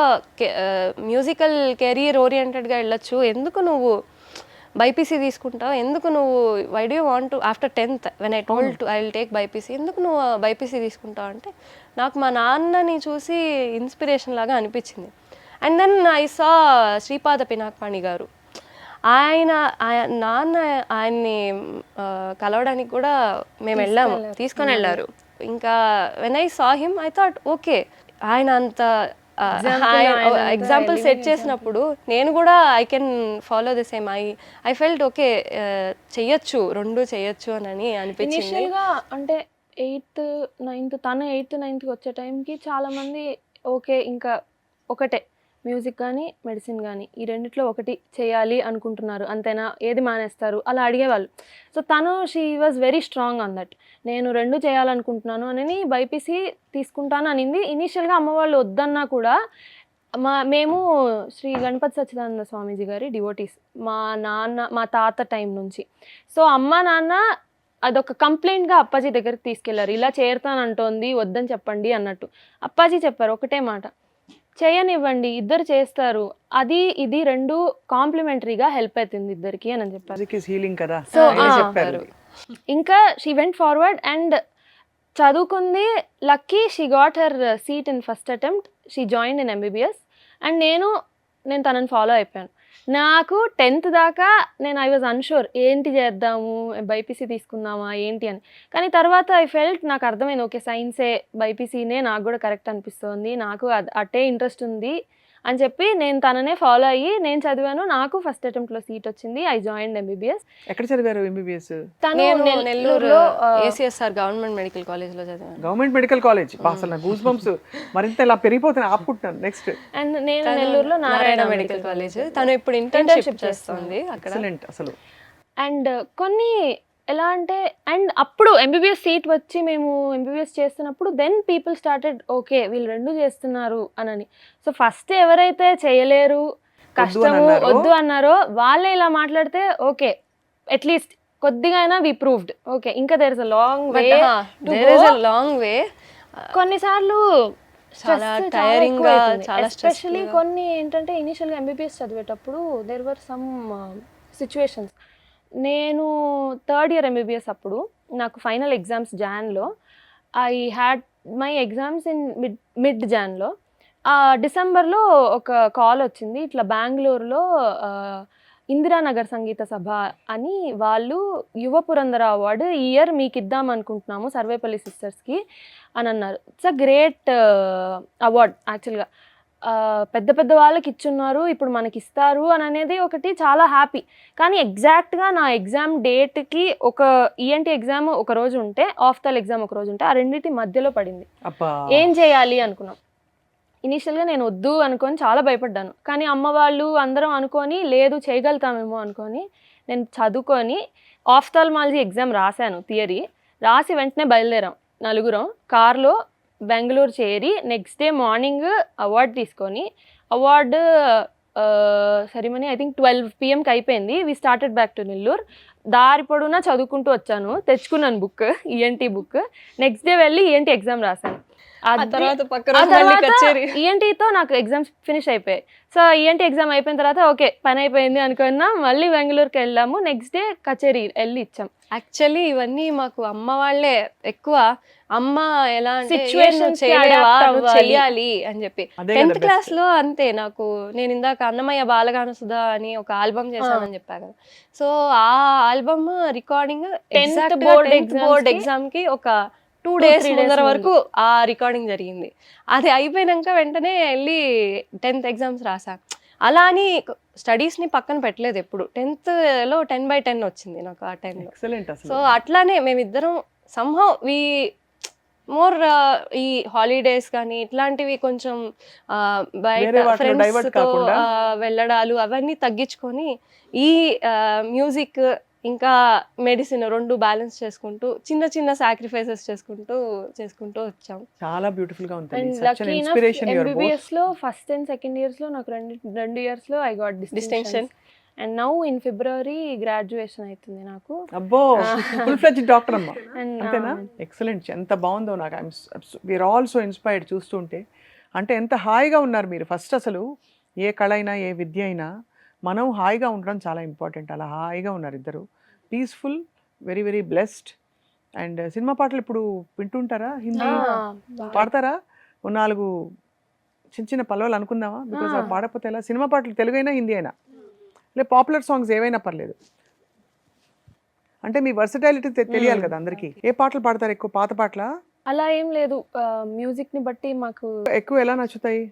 మ్యూజికల్ కెరీర్ ఓరియంటెడ్గా వెళ్ళొచ్చు, ఎందుకు నువ్వు బైపీసీ తీసుకుంటావు, ఎందుకు నువ్వు why do you want to after 10th when I told to I will take BiPC, ఎందుకు నువ్వు బైపీసీ తీసుకుంటావు అంటే నాకు మా నాన్నని చూసి ఇన్స్పిరేషన్ లాగా అనిపించింది. And then I saw Sripada Pinakapani గారు, నాన్న ఆయన్ని కలవడానికి కూడా మేము వెళ్ళాము, తీసుకొని వెళ్ళారు. ఇంకా when I saw him I thought okay, ఆయన అంత ఎగ్జాంపుల్ సెట్ చేసినప్పుడు నేను కూడా I can follow the same. I felt okay చెయ్యొచ్చు, రెండు చెయ్యొచ్చు అని అనిపించింది.
ఇనిషియల్గా అంటే 8th 9th తను 8th 9th వచ్చే టైంకి చాలామంది ఓకే ఇంకా ఒకటే మ్యూజిక్ కానీ మెడిసిన్ కానీ ఈ రెండిట్లో ఒకటి చేయాలి అనుకుంటున్నారు, అంతేనా, ఏది మానేస్తారు అలా అడిగేవాళ్ళు. సో తను she was very strong on that, నేను రెండు చేయాలనుకుంటున్నాను అని బైపీసీ తీసుకుంటాను అనింది. ఇనీషియల్గా అమ్మ వాళ్ళు వద్దన్నా కూడా మేము శ్రీ గణపతి సచ్చిదానంద స్వామీజీ గారి డివోటీస్, మా తాత టైం నుంచి. సో అమ్మ నాన్న అదొక కంప్లైంట్గా అప్పాజీ దగ్గరికి తీసుకెళ్లారు, ఇలా చేరుతానంటోంది వద్దని చెప్పండి అన్నట్టు. అప్పాజీ చెప్పారు ఒకటే మాట, చేయనివ్వండి ఇద్దరు చేస్తారు, అది ఇది రెండు కాంప్లిమెంటరీగా హెల్ప్ అవుతుంది ఇద్దరికి అని చెప్పారు.
మ్యూజిక్ ఇస్ హీలింగ్ కదా.
So,
ఆయనే చెప్పారు.
ఇంకా షీ వెంట్ ఫార్వర్డ్ అండ్ చదువుకుంది. Lucky she got her seat in first attempt, she join in MBBS. And నేను తనని ఫాలో అయిపోయాను. నాకు 10th దాకా నేను ఐ వాజ్ అన్షూర్ ఏంటి చేద్దాము, బైపీసీ తీసుకుందామా ఏంటి అని. కానీ తర్వాత ఐ ఫెల్ట్, నాకు అర్థమైంది ఓకే సైన్సే బైపీసీనే నాకు కూడా కరెక్ట్ అనిపిస్తుంది, నాకు అట్టే ఇంట్రెస్ట్ ఉంది అని చెప్పి నేను తననే ఫాలో అయ్యి నేను చదివాను. నాకు ఫస్ట్ అటెంప్ట్లో సీట్ వచ్చింది. I join MBBS.
ఎక్కడ చదివారు MBBS?
తను
నేను నెల్లూరులో
నెల్లూరులో
ACSR గవర్నమెంట్ మెడికల్ కాలేజ్లో చదివాను.
Government medical college. అసలు నా గూస్ బంప్స్ మరింత ఇలా పెరిగిపోతున్నాయి, ఆపుకుంటున్నాను. నెక్స్ట్
అండ్ నేను నెల్లూరులో నారాయణ
మెడికల్ కాలేజ్. తను ఇప్పుడు ఇంటర్న్షిప్ చేస్తుంది అక్కడ.
ఎక్సలెంట్ అసలు.
అండ్ కొన్ని ఎలా అంటే అండ్ అప్పుడు MBBS సీట్ వచ్చి మేము MBBS చేస్తున్నప్పుడు దెన్ పీపుల్ స్టార్టెడ్ ఓకే వీళ్ళు రెండు చేస్తున్నారు అని. సో ఫస్ట్ ఎవరైతే చేయలేరు, కష్టము వద్దు అన్నారో వాళ్ళే ఇలా మాట్లాడితే ఓకే అట్లీస్ట్ కొద్దిగా అయినా వి ప్రూవ్డ్ ఓకే ఇంకా there is a
long way.
కొన్నిసార్లు
చాలా టైరింగ్ గా, చాలా
ఎస్పెషల్లీ కొన్ని ఏంటంటే ఇనిషియల్గా MBBS చదివేటప్పుడు దేర్ వర్ సమ్ సిచ్యువేషన్స్. నేను థర్డ్ ఇయర్ MBBS అప్పుడు నాకు ఫైనల్ ఎగ్జామ్స్ జాన్లో, I had my exams in mid జాన్లో. డిసెంబర్లో ఒక కాల్ వచ్చింది, ఇట్లా బెంగళూరులో ఇందిరానగర్ సంగీత సభ అని వాళ్ళు యువ పురంధర అవార్డు ఈ ఇయర్ మీకు ఇద్దాం అనుకుంటున్నాము సర్వేపల్లి సిస్టర్స్కి అని అన్నారు. ఇట్స్ అ గ్రేట్ అవార్డ్ యాక్చువల్గా. పెద్ద పెద్ద వాళ్ళకి ఇచ్చున్నారు, ఇప్పుడు మనకి ఇస్తారు అని అనేది ఒకటి చాలా హ్యాపీ. కానీ ఎగ్జాక్ట్గా నా ఎగ్జామ్ డేట్కి ఒక ENT ఎగ్జామ్ ఒక రోజు ఉంటే, ఆఫ్థల్ ఎగ్జామ్ ఒక రోజు ఉంటే, ఆ రెండింటి మధ్యలో పడింది. ఏం చేయాలి అనుకున్నాం. ఇనీషియల్గా నేను వద్దు అనుకొని చాలా భయపడ్డాను. కానీ అమ్మ వాళ్ళు అందరం అనుకొని లేదు చేయగలుగుతామేమో అనుకొని నేను చదువుకొని ఆఫ్థాల్మాలజీ ఎగ్జామ్ రాశాను, థియరీ రాసి వెంటనే బయలుదేరాం నలుగురం కార్లో బెంగళూరు చేరి. నెక్స్ట్ డే మార్నింగ్ అవార్డు తీసుకొని, award ceremony I think 12 PM అయిపోయింది. We started back to Nellore. దారి పొడవునా చదువుకుంటూ వచ్చాను, తెచ్చుకున్నాను book, ENT book. Next day వెళ్ళి ENT ఎగ్జామ్ రాశాను. ENTతో నాకు ఎగ్జామ్స్ ఫినిష్ అయిపోయాయి. సో ENT ఎగ్జామ్ అయిపోయిన తర్వాత ఓకే పని అయిపోయింది అనుకున్నా, మళ్ళీ బెంగళూరుకి వెళ్ళాము. నెక్స్ట్ డే కచేరీ వెళ్ళి ఇచ్చాం.
యాక్చువల్లీ ఇవన్నీ మాకు అమ్మ వాళ్ళే ఎక్కువ, అమ్మ ఎలా
సిచ్యువేషన్స్
చెయ్యాలి అని చెప్పి. 10th క్లాస్లో అంతే నాకు, నేను ఇందాక అన్నమయ్య బాలగాన సుధా అని ఒక ఆల్బమ్ చేశానని చెప్పా కదా. సో ఆ ఆల్బమ్ రికార్డింగ్ 10th బోర్డ్ ఎగ్జామ్కి ఒక 2 days ముందర వరకు ఆ రికార్డింగ్ జరిగింది. అది అయిపోయినాక వెంటనే వెళ్ళి 10th ఎగ్జామ్స్ రాశాను. అలా అని స్టడీస్ని పక్కన పెట్టలేదు ఎప్పుడు. 10thలో 10/10 వచ్చింది నాకు ఆ టైంలో. సో అట్లానే మేమిద్దరం సమ్హౌ వి మోర్ ఈ హాలిడేస్ కానీ ఇట్లాంటివి కొంచెం బయట ఫ్రెండ్స్తో వెళ్ళడాలు అవన్నీ తగ్గించుకొని ఈ మ్యూజిక్ ఇంకా మెడిసిన్ రెండు బ్యాలెన్స్ చేసుకుంటూ చిన్న చిన్న సాక్రిఫైసెస్ చేసుకుంటూ వచ్చాం.
చాలా బ్యూటిఫుల్ గా ఉంది.
MBBS లో ఫస్ట్ అండ్ సెకండ్ ఇయర్స్ లో నాకు రెండు ఇయర్స్ లో I got distinction. And now in February graduation అవుతుంది నాకు.
అబ్బో ఫుల్ ఫ్లెడ్జ్డ్ డాక్టర్ అమ్మా, అంతేనా? ఎక్సలెంట్. ఎంత బాగుందో నాకు. వీఆర్ ఆల్ సో ఇన్స్పైర్డ్ చూస్తుంటే. అంటే ఎంత హాయిగా ఉన్నారు మీరు. ఫస్ట్ అసలు ఏ కళ అయినా ఏ విద్య అయినా మనం హాయిగా ఉండడం చాలా ఇంపార్టెంట్. అలా హాయిగా ఉన్నారు ఇద్దరు, peaceful, very very blessed. And cinema పాటలు ఇప్పుడు వింటుంటారా? హిందీ పాడతారా? 4 చిన్న చిన్న పల్లవులు అనుకుందామా? బికాస్ అవి పాడకపోతే ఎలా? సినిమా పాటలు తెలుగు అయినా హిందీ అయినా, లేదా పాపులర్ సాంగ్స్ ఏవైనా పర్లేదు. అంటే మీ వర్సటాలిటీ తెలియాలి కదా అందరికీ. ఏ పాటలు పాడతారు ఎక్కువ? పాత పాటల?
అలా ఏం లేదు, మ్యూజిక్ని బట్టి మాకు
ఎక్కువ ఎలా నచ్చుతాయి?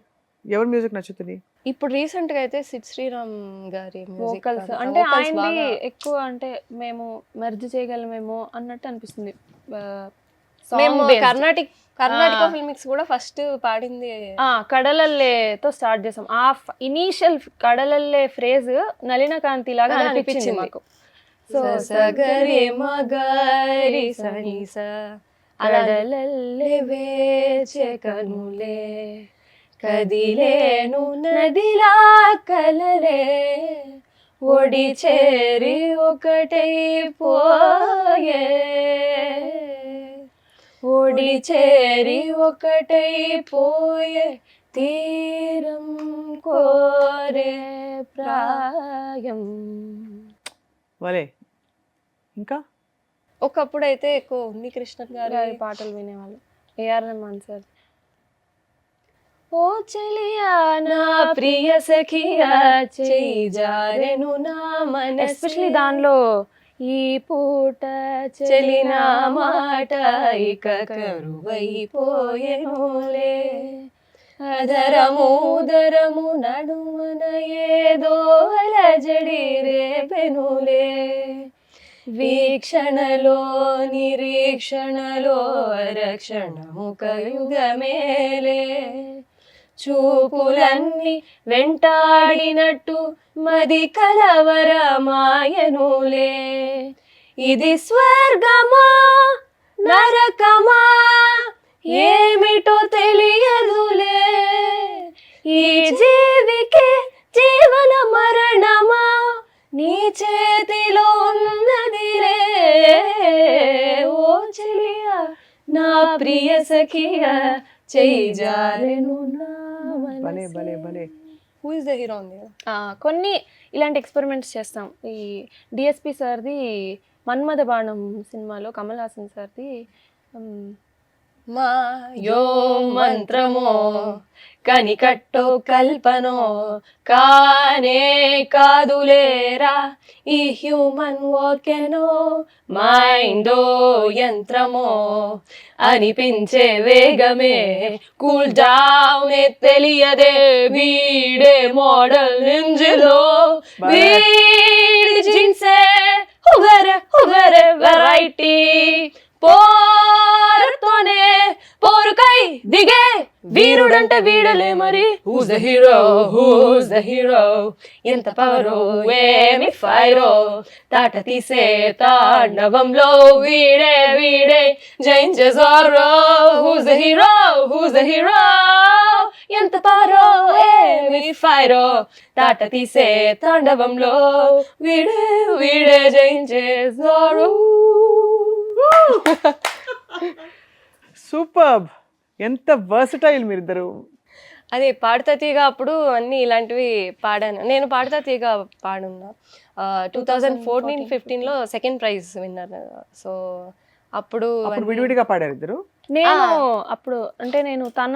ఎవరి మ్యూజిక్ నచ్చుతుంది?
ఇప్పుడు రీసెంట్ గా అయితే సిద్ శ్రీరామ్ గారి
వోకల్స్ అంటే ఆయనది ఎక్కువ, అంటే మేము మెర్జ్ చేయగలమేమో అన్నట్టు అనిపిస్తుంది.
మేము కర్ణాటక ఫిల్మిక్స్ కూడా ఫస్ట్ పాడింది
కడలల్లేతో స్టార్ట్ చేసాం. ఆ ఇనీషియల్ కడలల్లే ఫ్రేజ్ నలిన కాంతి లాగా అనిపించింది మాకు. సో
సగరే మగరి సనిస అలలల్లే వేచే కనులే కదిలేను నదిలా కలలే ఒడి చేరి ఒకటై పోయే ఒడి చేరి ఒకటై పోయే తీరం కోరే ప్రాయం.
వలే. ఇంకా
ఒకప్పుడైతే ఎక్కువ ఉన్ని కృష్ణన్ గారి
పాటలు వినేవాళ్ళు. AR Rahman sir. ఓ చెలియా నా ప్రియ సఖియా చెయ్యి జారెను నా మనసు. ఎస్పెషల్లీ దానిలో ఈ పూట చెలిన మాట ఇక కరువైపోయేనులే
అదరము నడుమన ఏదో అలజడి రేపెనులే వీక్షణలో నిరీక్షణలో రక్షణము కయుగమేలే చూపులన్నీ వెంటాడినట్టు మది కలవరమాయనులే ఇది స్వర్గమా నరకమా ఏమిటో తెలియదులే ఈ జీవికి జీవన మరణమా నీ చేతిలో ఉన్నదిలే ఓ చెలియా నా ప్రియ సఖియా చెయ్యి జారెను నా
భలే
మనసే.
భలే భలే.
Who is the hero on there?
కొన్ని ఇలాంటి ఎక్స్పెరిమెంట్స్ చేస్తాం. ఈ డిఎస్పి సార్ది మన్మథ బాణం సినిమాలో కమల్ హాసన్ సార్ది
మాయో మంత్రమో కనికట్టో కల్పనో కానే కాదులేరా ఈ హ్యూమన్ వాకెనో మైండో యంత్రమో అనిపించే వేగమే కూల్ డౌన్ తెలియదే వీడే మోడల్ ఇంజిలో వీడి జిన్సే హుగరే వెరైటీ పోరుతోనే పోరుకై దిగే వీరుడంటే వీడలే మరి హూజ్ ద హీరో ఎంత పవరో ఏమి ఫైరో తాట తీసే తాండవంలో వీడే జయించే జోరో హూజ్ ద హీరో ఎంత పవరో ఏమి ఫైరో తాట తీసే తాండవంలో వీడే జయించే జోరో.
సూపర్. ఎంత వర్సటైల్ మీరిద్దరు.
అదే పాడుతా తీగ అప్పుడు అన్ని ఇలాంటివి పాడాను. నేను పాడుతా తీగ పాడున్నా 2014-15లో సెకండ్ ప్రైజ్ విన్నర్. సో అప్పుడు
అప్పుడు విడివిడిగా పాడారు ఇద్దరు.
నేను అప్పుడు అంటే నేను తన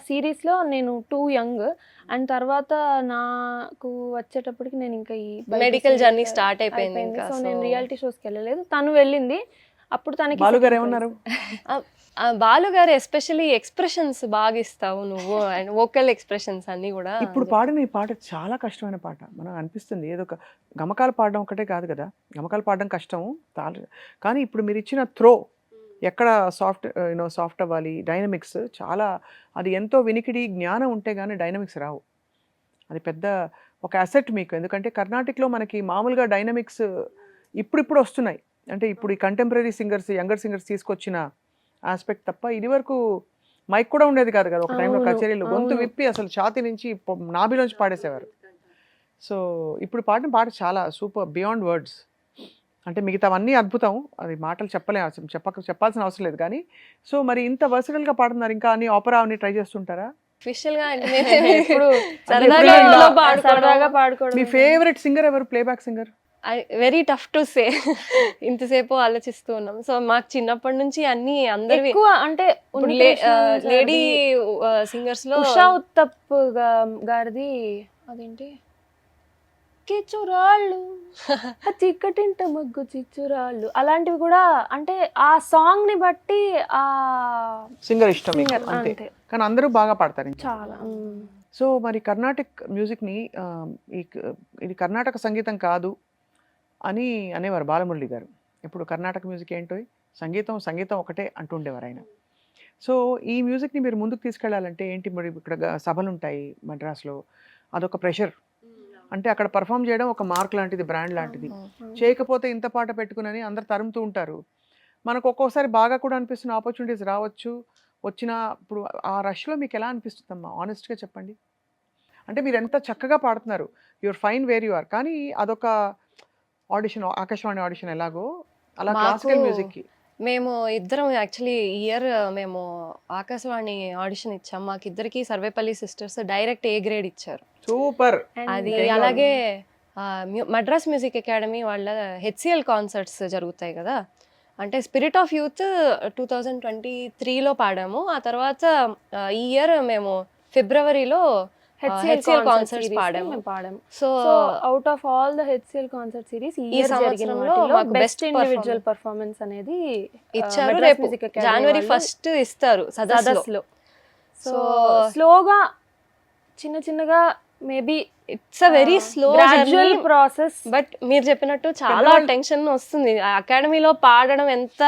సిరీస్లో నేను 2 యంగ్ అండ్ తర్వాత నాకు వచ్చేటప్పటికి నేను ఇంకా ఈ
మెడికల్ జర్నీ స్టార్ట్ అయిపోయింది ఇంకా.
సో నేను రియాలిటీ షోస్కి వెళ్ళలేదు, తను వెళ్ళింది. అప్పుడు తనకి
బాలుగారు ఏమన్నారు?
బాలు గారు ఎస్పెషల్లీ ఎక్స్ప్రెషన్స్ బాగా ఇస్తావు నువ్వు అండ్ వోకల్ ఎక్స్ప్రెషన్స్ అన్ని కూడా.
ఇప్పుడు పాడిన ఈ పాట చాలా కష్టమైన పాట. మనకు అనిపిస్తుంది ఏదో ఒక గమకాలు పాడడం ఒకటే కాదు కదా, గమకాలు పాడడం కష్టం కానీ ఇప్పుడు మీరు ఇచ్చిన త్రో ఎక్కడ సాఫ్ట్ అవ్వాలి, డైనమిక్స్ చాలా, అది ఎంతో వినికిడి జ్ఞానం ఉంటే కానీ డైనమిక్స్ రావు. అది పెద్ద ఒక అసెట్ మీకు. ఎందుకంటే కర్ణాటకలో మనకి మామూలుగా డైనమిక్స్ ఇప్పుడు వస్తున్నాయి. అంటే ఇప్పుడు ఈ కంటెంపరీ సింగర్స్, యంగర్ సింగర్స్ తీసుకొచ్చిన ఆస్పెక్ట్ తప్ప ఇది వరకు మైక్ కూడా ఉండేది కాదు కదా. ఒక టైంలో కచేరీలు గొంతు విప్పి అసలు ఛాతీ నుంచి నాభిలోంచి పాడేసేవారు. సో ఇప్పుడు పాడిన పాట చాలా సూపర్, బియాండ్ వర్డ్స్. అంటే మిగతావన్నీ అద్భుతం, అది మాటలు చెప్పాల్సిన అవసరం లేదు కానీ. సో మరి ఇంత వర్సటైల్గా పాడుతున్నారు, ఇంకా అన్ని ఆపరా అన్ని ట్రై చేస్తుంటారా?
అఫీషియల్ గా అంటే
ఇప్పుడు
సరదాగా
పాడుకోవడం.
మీ ఫేవరెట్ సింగర్ ఎవరు, playback singer?
Very tough to say. ఇంతసేపు ఆలోచిస్తూ ఉన్నాం. సో మాకు చిన్నప్పటి నుంచి అన్ని అందరివి
ఎక్కువ అంటే
లేడీ సింగర్స్ లో
ఉషా ఉత్తప్ గారిది అదేంటి చిచ్చురాళ్ళు చిక్కటింట మగ్గు చిచ్చురాళ్ళు, అలాంటివి కూడా అంటే ఆ సాంగ్ ని బట్టి ఆ
సింగర్ ఇష్టం మీకు,
singer,
అంతే.
అంతే.
కానీ అందరూ బాగా పాడతారు ఇంకా.
చాలా
సో మరి కర్ణాటక మ్యూజిక్ని ఇది కర్ణాటక సంగీతం కాదు అని అనేవారు బాలమురళి గారు. ఇప్పుడు కర్ణాటక మ్యూజిక్ ఏంటో సంగీతం ఒకటే అంటుండేవారు ఆయన. సో ఈ మ్యూజిక్ని మీరు ముందుకు తీసుకెళ్లాలంటే ఏంటి, మరి ఇక్కడ సభలు ఉంటాయి మద్రాసులో, అదొక ప్రెషర్. అంటే అక్కడ పర్ఫామ్ చేయడం ఒక మార్క్ లాంటిది, బ్రాండ్ లాంటిది. చేయకపోతే ఇంత పాట పెట్టుకుని అందరు తరుముతూ ఉంటారు. మనకు ఒక్కోసారి బాగా కూడా అనిపిస్తున్న ఆపర్చునిటీస్ రావచ్చు. ఇప్పుడు ఆ రష్లో మీకు ఎలా అనిపిస్తుందమ్మా, ఆనెస్ట్గా చెప్పండి. అంటే మీరు ఎంత చక్కగా పాడుతున్నారు, your fine where you are, కానీ అదొక ఆడిషన్, ఆకాశవాణి ఆడిషన్ ఎలాగో అలా క్లాసికల్ మ్యూజిక్కి.
మేము ఇద్దరం యాక్చువల్లీ ఇయర్ మేము ఆకాశవాణి ఆడిషన్ ఇచ్చాం. మాకిద్దరికి Sarvepalli sisters direct A grade ఇచ్చారు.
సూపర్.
అది అలాగే మద్రాస్ మ్యూజిక్ అకాడమీ వాళ్ళ హెచ్సిఎల్ కాన్సర్ట్స్ జరుగుతాయి కదా, అంటే స్పిరిట్ ఆఫ్ యూత్ 2023లో పాడాము. ఆ తర్వాత ఈ ఇయర్ మేము ఫిబ్రవరిలో హెచ్సిఎల్ కాన్సర్ట్స్ పాడాము. So
out of all the HCL concert series ఈ
సంవత్సరంలో మాకు
బెస్ట్ ఇండివిజువల్ పర్ఫార్మెన్స్ అనేది
ఇచ్చారు. రేపు జనవరి 1 ఇస్తారు సదస్సులో.
సో స్లోగా చిన్న చిన్నగా maybe
it's a very slow
gradual process.
But మీరు చెప్పినట్టు చాలా టెన్షన్ వస్తుంది. అకాడమీలో పాడడం ఎంత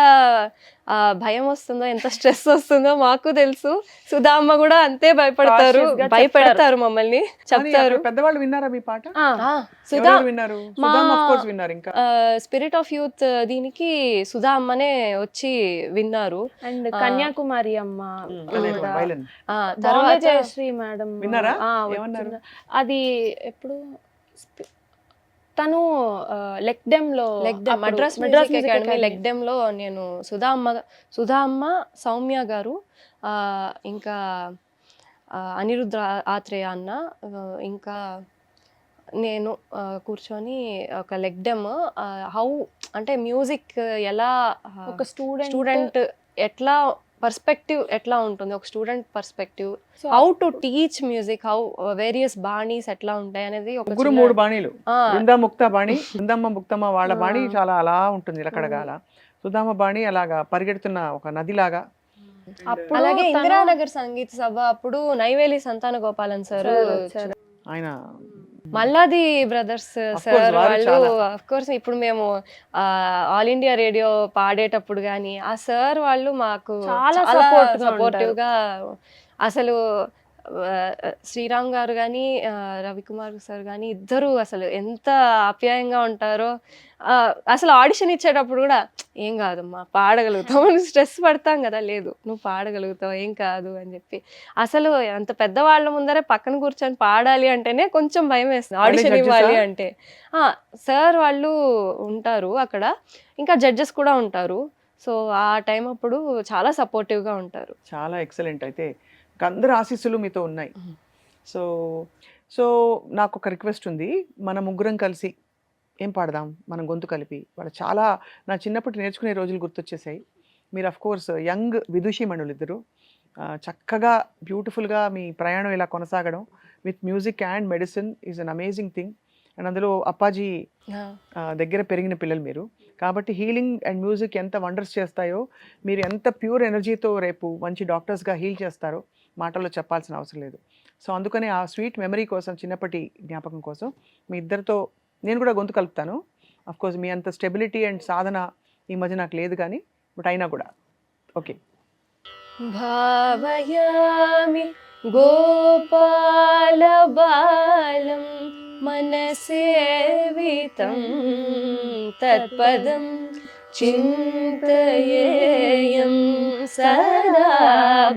భయం వస్తుందో, ఎంత స్ట్రెస్ వస్తుందో మాకు తెలుసు. సుధా అమ్మ కూడా అంతే భయపడతారు,
Cautious గా
భయపెడతారు మమ్మల్ని,
కానీ
చెప్తారు.
అక్కడ పెద్దవాళ్ళు విన్నారా మీ పాట?
సుధా
ఎవరెవరు విన్నారు? సుధామ్ of course విన్నారు. ఇంకా
స్పిరిట్ ఆఫ్ యూత్ దీనికి సుధా అమ్మనే వచ్చి విన్నారు.
అండ్ కన్యాకుమారి అమ్మ కూడా.
వైలన్
బాంబే
తర్వాత
జయశ్రీ మేడం
విన్నారా? ఏమన్నారు?
అది ఎప్పుడు తను లెక్డెమ్ లో
మద్రాస్ మ్యూజిక్ అకాడమీ లెక్డెమ్ లో నేను సుధా అమ్మ, సౌమ్య గారు, ఇంకా అనిరుద్ధ ఆత్రేయ అన్న, ఇంకా నేను కూర్చొని ఒక లెక్డెమ్ హౌ అంటే మ్యూజిక్ ఎలా
ఒక
స్టూడెంట్ ఎట్లా పర్స్పెక్టివ్ ఎట్లా ఉంటుంది, ఒక student perspective, how to teach music, how various బాణీస్ ఎట్లా ఉంటాయి అనేది ఒక
ముగ్గురు
చిన్న-
3 బాణీలు. బృందాముక్త బాణి, బృందమ్మ ముక్తమ్మ వాళ్ళ బాణి చాలా అలా ఉంటుంది రకరకాల. సుధామ బాణి అలాగా పరిగెడుతున్న ఒక నదిలాగా.
అప్పుడు
అలాగే
తను-
ఇందిరానగర్ సంగీత సభ అప్పుడు నైవేలి సంతాన గోపాలన్ సార్,
ఆయన
మల్లాది బ్రదర్స్
course,
సార్
వారు
వాళ్ళు
చాలా.
అఫ్ కోర్స్ ఇప్పుడు మేము ఆల్ ఇండియా రేడియో పాడేటప్పుడు కానీ ఆ సార్ వాళ్ళు మాకు
చాలా
చాలా
support గా
supportive గా అసలు శ్రీరామ్ గారు కానీ రవికుమార్ సార్ కానీ ఇద్దరు అసలు ఎంత ఆప్యాయంగా ఉంటారో. అసలు ఆడిషన్ ఇచ్చేటప్పుడు కూడా ఏం కాదమ్మా పాడగలుగుతావు, స్ట్రెస్ పడతాం కదా, లేదు నువ్వు పాడగలుగుతావు ఏం కాదు అని చెప్పి. అసలు అంత పెద్దవాళ్ళ ముందరే పక్కన కూర్చొని పాడాలి అంటేనే కొంచెం భయం వేస్తుంది, ఆడిషన్
judges
ఇవ్వాలి
ఆ?
అంటే. సార్ వాళ్ళు ఉంటారు అక్కడ, ఇంకా జడ్జెస్ కూడా ఉంటారు. సో ఆ టైం అప్పుడు చాలా సపోర్టివ్గా ఉంటారు.
చాలా ఎక్సలెంట్. అయితే ఇంకా అందరి ఆశీస్సులు మీతో ఉన్నాయి. సో సో నాకు ఒక రిక్వెస్ట్ ఉంది. మన ముగ్గురం కలిసి ఏం పాడదాం మనం గొంతు కలిపి. వాళ్ళు చాలా నా చిన్నప్పటి నేర్చుకునే రోజులు గుర్తొచ్చేసాయి. మీరు అఫ్ కోర్స్ యంగ్ విదుషీమణులు ఇద్దరు. చక్కగా బ్యూటిఫుల్గా మీ ప్రయాణం ఇలా కొనసాగడం with music and medicine is an amazing thing. And అందులో అప్పాజీ దగ్గర పెరిగిన పిల్లలు మీరు కాబట్టి హీలింగ్ అండ్ మ్యూజిక్ ఎంత వండర్స్ చేస్తాయో, మీరు ఎంత ప్యూర్ ఎనర్జీతో రేపు మంచి డాక్టర్స్గా హీల్ చేస్తారో మాటల్లో చెప్పాల్సిన అవసరం లేదు. సో అందుకని ఆ స్వీట్ మెమరీ కోసం, చిన్నప్పటి జ్ఞాపకం కోసం మీ ఇద్దరితో నేను కూడా గొంతు కలుపుతాను. కోర్స్ మీ అంత స్టెబిలిటీ అండ్ సాధన ఈ మధ్య నాకు లేదు కానీ, బట్ అయినా కూడా ఓకే.
భావయామి గోపాల బాలం మనసేవితం తత్పదం చింతయేయం సదా.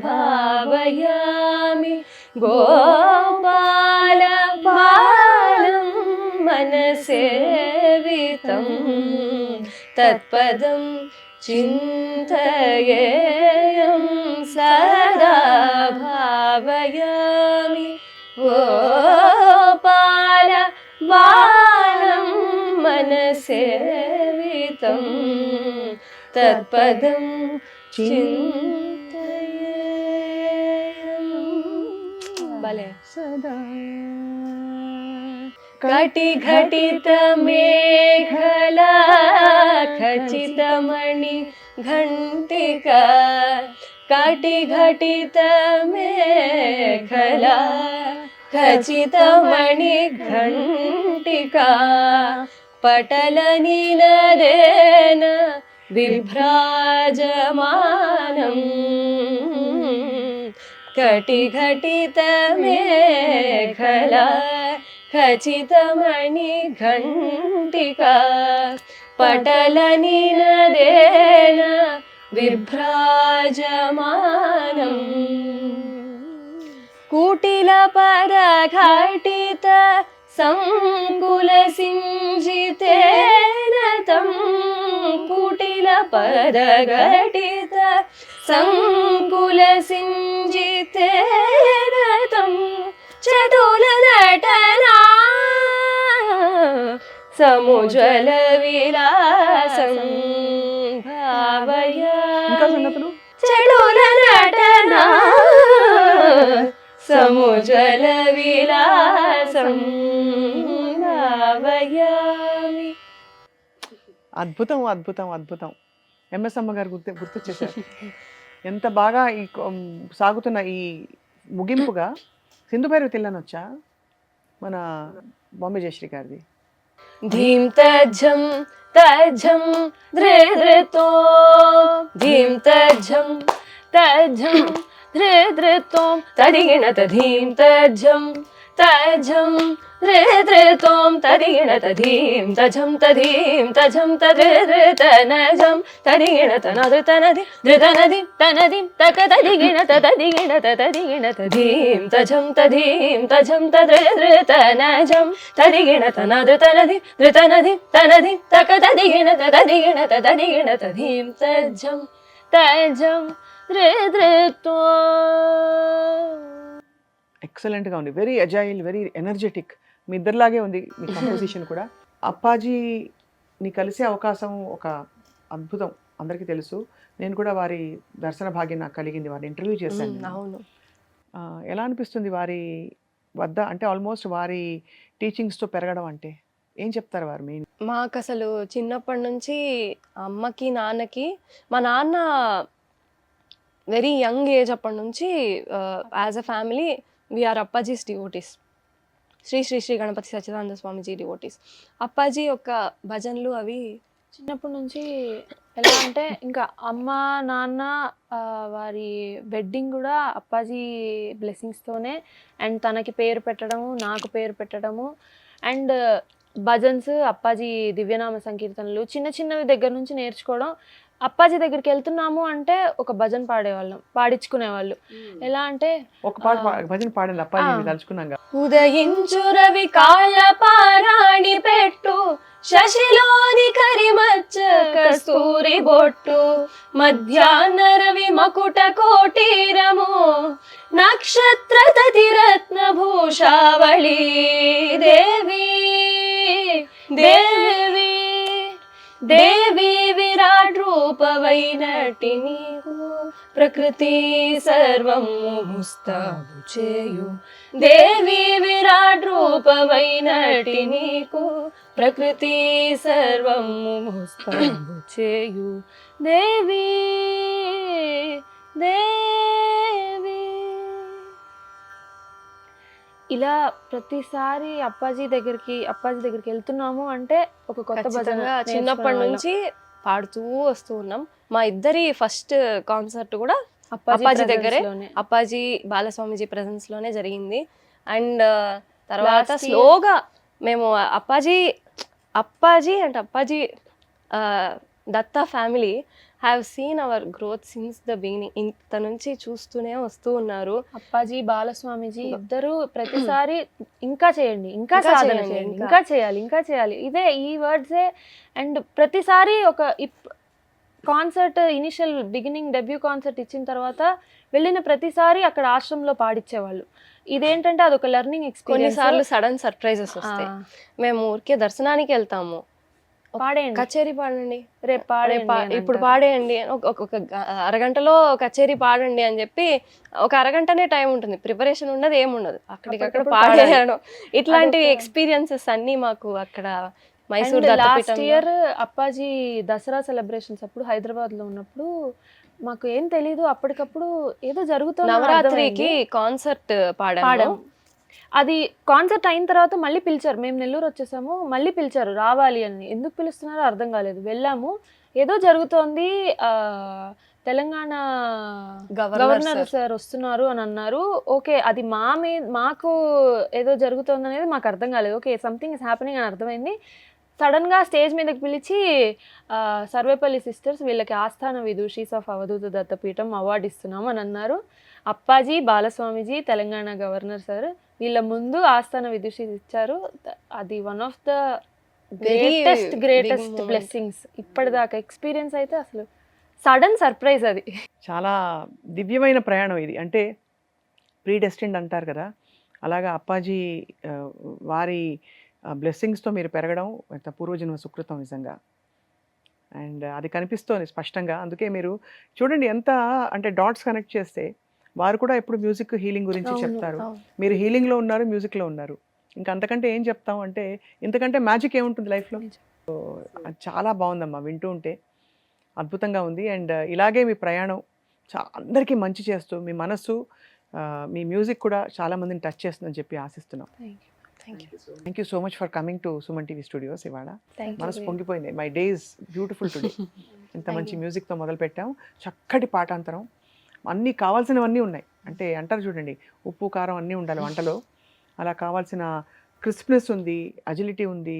భావయామి గోపాల బాలం మనసేవితం తత్పదం చింతయేయం సదా. భావయామి గోపాల బాలం మనసేవితం తత్పదం చింతయేయం. భలే. కటి ఘటిత మేఘలా ఖచితమణి ఘంటిక. కటి ఘటిత మేఘలా ఖచితమణి ఘంటిక. పటల నినదేన విభ్రాజమానం. కటి ఘటిత మేఘలా ఖచితమణి ఘంటిక. పటల నినదేన విభ్రాజమానం. కుటిల పరఘటిత సంకుల సింజితేన తం. కుటిల పరఘటిత సంకుల సింజితేన తం. చతుల నటనా సముజ్వల విలాసం.
ఇంకా సంగతులు
చతుల నటనా సముజ్వల విలాసం. భావయామి.
అద్భుతం అద్భుతం అద్భుతం. ఎంఎస్ అమ్మ గారు గుర్తొచ్చేసారు. ఎంత బాగా ఈ సాగుతున్న ఈ ముగింపుగా సింధు భైరవి తిల్లని వచ్చా మన బాంబే జయశ్రీ గారిది.
ధీం తజ్జం తజ్జం ధృ ధృతో ధీం తజ్జం తజ్జం ధృ ధృతోం తదిగిణత ధీం తజ్జం తజ్జం ధృ ధృతోం తదిగిణత ధీం తజం తధీం తజం తదృతనజం తదిగిణత నదృతనది ధృతనది తనది తక తదిగిణత తదిగిణత తదిగిణత ధీం తజం తధీం తజం తదృతనజం తదిగిణత నదృతనది ధృతనది తనది తక తదిగిణత తదిగిణత తదిగిణత ధీం తజ్జం తజం ధృతో.
ఎక్సలెంట్గా ఉంది, వెరీ అజైల్, వెరీ ఎనర్జెటిక్. మీ ఇద్దరిలాగే ఉంది మీ కంపోజిషన్ కూడా. అప్పాజీని కలిసే అవకాశం ఒక అద్భుతం, అందరికీ తెలుసు. నేను కూడా వారి దర్శన భాగ్యం నాకు కలిగింది, వారిని ఇంటర్వ్యూ చేశాను నేను.
అవును.
ఎలా అనిపిస్తుంది వారి వద్ద, అంటే ఆల్మోస్ట్ వారి టీచింగ్స్తో పెరగడం అంటే ఏం చెప్తారు వారు మెయిన్?
మాకు అసలు చిన్నప్పటి నుంచి అమ్మకి నాన్నకి, మా నాన్న వెరీ యంగ్ ఏజ్ అప్పటి నుంచి as a family we are Appaji's devotees. Shri Shri Shri Ganapati Sachchidananda Swamiji devotees. Appaji యొక్క భజనలు అవి
చిన్నప్పటి నుంచి ఎలా అంటే ఇంకా అమ్మ నాన్న వారి వెడ్డింగ్ కూడా అప్పాజీ బ్లెస్సింగ్స్తోనే, అండ్ తనకి పేరు పెట్టడము, నాకు పేరు పెట్టడము, అండ్ భజన్స్, అప్పాజీ దివ్యనామ సంకీర్తనలు చిన్న చిన్నవి దగ్గర నుంచి నేర్చుకోవడం. అప్పాజీ దగ్గరికి వెళ్తున్నాము అంటే ఒక భజన పాడేవాళ్ళం, పాడించుకునేవాళ్ళు. ఎలా అంటే
ఒక పాట భజన పాడండి అప్పాజీ తలుచుకున్నాగా.
ఉదయించు రవి కాళ్ళ పారాణి పెట్టు, శశిలోని కరిమచ్చ కస్తూరి బొట్టు, మధ్యాహ్న రవి మకుట కోటీరము, నక్షత్ర తతిరత్న భూషావళి దేవి దేవి దేవి విరాట్ రూపవైనటి నీకు, ప్రకృతి సర్వము ముస్తాబు చేయు, దేవి విరాట్ రూపవైనటి నీకు, ప్రకృతి సర్వము ముస్తాబు చేయు, దేవి దేవి.
ఇలా ప్రతిసారి అప్పాజీ దగ్గరికి వెళ్తున్నాము అంటే ఒక కొత్త భజన
ఖచ్చితంగా చిన్నప్పటి నుంచి పాడుతూ వస్తూ ఉన్నాం. మా ఇద్దరి ఫస్ట్ కాన్సర్ట్ కూడా అప్పాజీ దగ్గరే, అప్పాజీ బాలస్వామిజీ ప్రెజెన్స్ లోనే జరిగింది. అండ్ తర్వాత స్లోగా మేము Appaji Datta family have seen our growth since the beginning. ఇంత నుంచి చూస్తూనే వస్తూ ఉన్నారు.
అప్పాజీ బాలస్వామిజీ ఇద్దరు ప్రతిసారి ఇంకా చేయండి, ఇంకా సాధన చేయండి, ఇంకా చేయాలి, ఇదే ఈ వర్డ్సే. అండ్ ప్రతిసారి ఒక concert initial beginning debut concert ఇచ్చిన తర్వాత వెళ్ళిన ప్రతిసారి అక్కడ ఆశ్రమంలో పాడించేవాళ్ళు. ఇదేంటంటే అదొక లెర్నింగ్ ఎక్స్పీరియన్స్.
కొన్నిసార్లు సడన్ సర్ప్రైజెస్ వస్తాయి. మేము ఊరికే దర్శనానికి వెళ్తాము,
పాడేయండి,
కచేరీ పాడండి,
రేపు పాడేయండి,
ఇప్పుడు పాడేయండి, ఒక అరగంటలో కచేరీ పాడండి అని చెప్పి ఒక అరగంటనే టైం ఉంటుంది, ప్రిపరేషన్ ఉండదు, ఏముండదు, అక్కడికక్కడ పాడేయడం. ఇట్లాంటి ఎక్స్పీరియన్సెస్ అన్ని మాకు అక్కడ Mysore
last year Appaji Dasara celebrations అప్పుడు హైదరాబాద్ లో ఉన్నప్పుడు మాకు ఏం తెలీదు, అప్పటికప్పుడు ఏదో జరుగుతుంది,
నవరాత్రికి కాన్సర్ట్ పాడాము.
అది కాన్సర్ట్ అయిన తర్వాత మళ్ళీ పిలిచారు, మేము నెల్లూరు వచ్చేసాము, మళ్ళీ పిలిచారు రావాలి అని. ఎందుకు పిలుస్తున్నారో అర్థం కాలేదు. వెళ్ళాము, ఏదో జరుగుతోంది, తెలంగాణ గవర్నర్ సార్ వస్తున్నారు అని అన్నారు. ఓకే, అది మాకు ఏదో జరుగుతుంది అనేది మాకు అర్థం కాలేదు. ఓకే, సంథింగ్ ఇస్ హ్యాపెనింగ్ అని అర్థమైంది. సడన్గా స్టేజ్ మీదకి పిలిచి సర్వేపల్లి సిస్టర్స్ వీళ్ళకి ఆస్థాన విదూషీస్ ఆఫ్ అవధూత దత్తపీఠం అవార్డు ఇస్తున్నాం అని అన్నారు. అప్పాజీ బాలస్వామిజీ తెలంగాణ గవర్నర్ సార్ వీళ్ళ ముందు ఆస్థాన విదూషీస్ ఇచ్చారు. అది one of the greatest blessings ఇప్పటిదాకా ఎక్స్పీరియన్స్. అయితే అసలు సడన్ సర్ప్రైజ్, అది
చాలా దివ్యమైన ప్రయాణం ఇది. అంటే ప్రీడెస్టిన్డ్ అంటారు కదా, అలాగా అప్పాజీ వారి బ్లెస్సింగ్స్తో మీరు పెరగడం ఎంత పూర్వజన్మ సుకృతం నిజంగా. అండ్ అది కనిపిస్తోంది స్పష్టంగా. అందుకే మీరు చూడండి ఎంత అంటే డాట్స్ కనెక్ట్ చేస్తే వారు కూడా ఎప్పుడు మ్యూజిక్ హీలింగ్ గురించి చెప్తారు. మీరు హీలింగ్లో ఉన్నారు, మ్యూజిక్లో ఉన్నారు. ఇంకా అంతకంటే ఏం చెప్తాం అంటే, ఇంతకంటే మ్యాజిక్ ఏముంటుంది లైఫ్లో. అది చాలా బాగుందమ్మా, వింటూ ఉంటే అద్భుతంగా ఉంది. అండ్ ఇలాగే మీ ప్రయాణం అందరికీ మంచి చేస్తూ, మీ మనస్సు మీ మ్యూజిక్ కూడా చాలా మందిని టచ్ చేస్తుందని చెప్పి ఆశిస్తున్నాం.
Thank you
thank you so much for coming to Suman TV studios. ఇవాళ
థ్యాంక్
మనసు
యూ
పొంగిపోయింది. My day is beautiful today. ఇంత
Thank
మంచి
you.
మ్యూజిక్తో మొదలు పెట్టాం, చక్కటి పాఠాంతరం, అన్నీ కావాల్సినవన్నీ ఉన్నాయి. అంటే అంటారు చూడండి, ఉప్పు కారం అన్నీ ఉండాలి వంటలో. అలా కావాల్సిన క్రిస్ప్నెస్ ఉంది, అజిలిటీ ఉంది,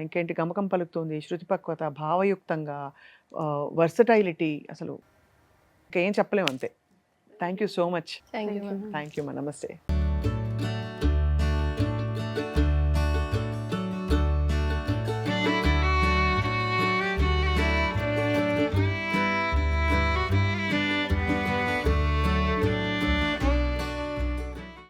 ఇంకేంటి గమకం పలుకుతుంది, శృతిపక్వత, భావయుక్తంగా, వర్సటైలిటీ, అసలు ఇంకేం చెప్పలేము అంతే. Thank you so much.
Thank you
thank you. నమస్తే.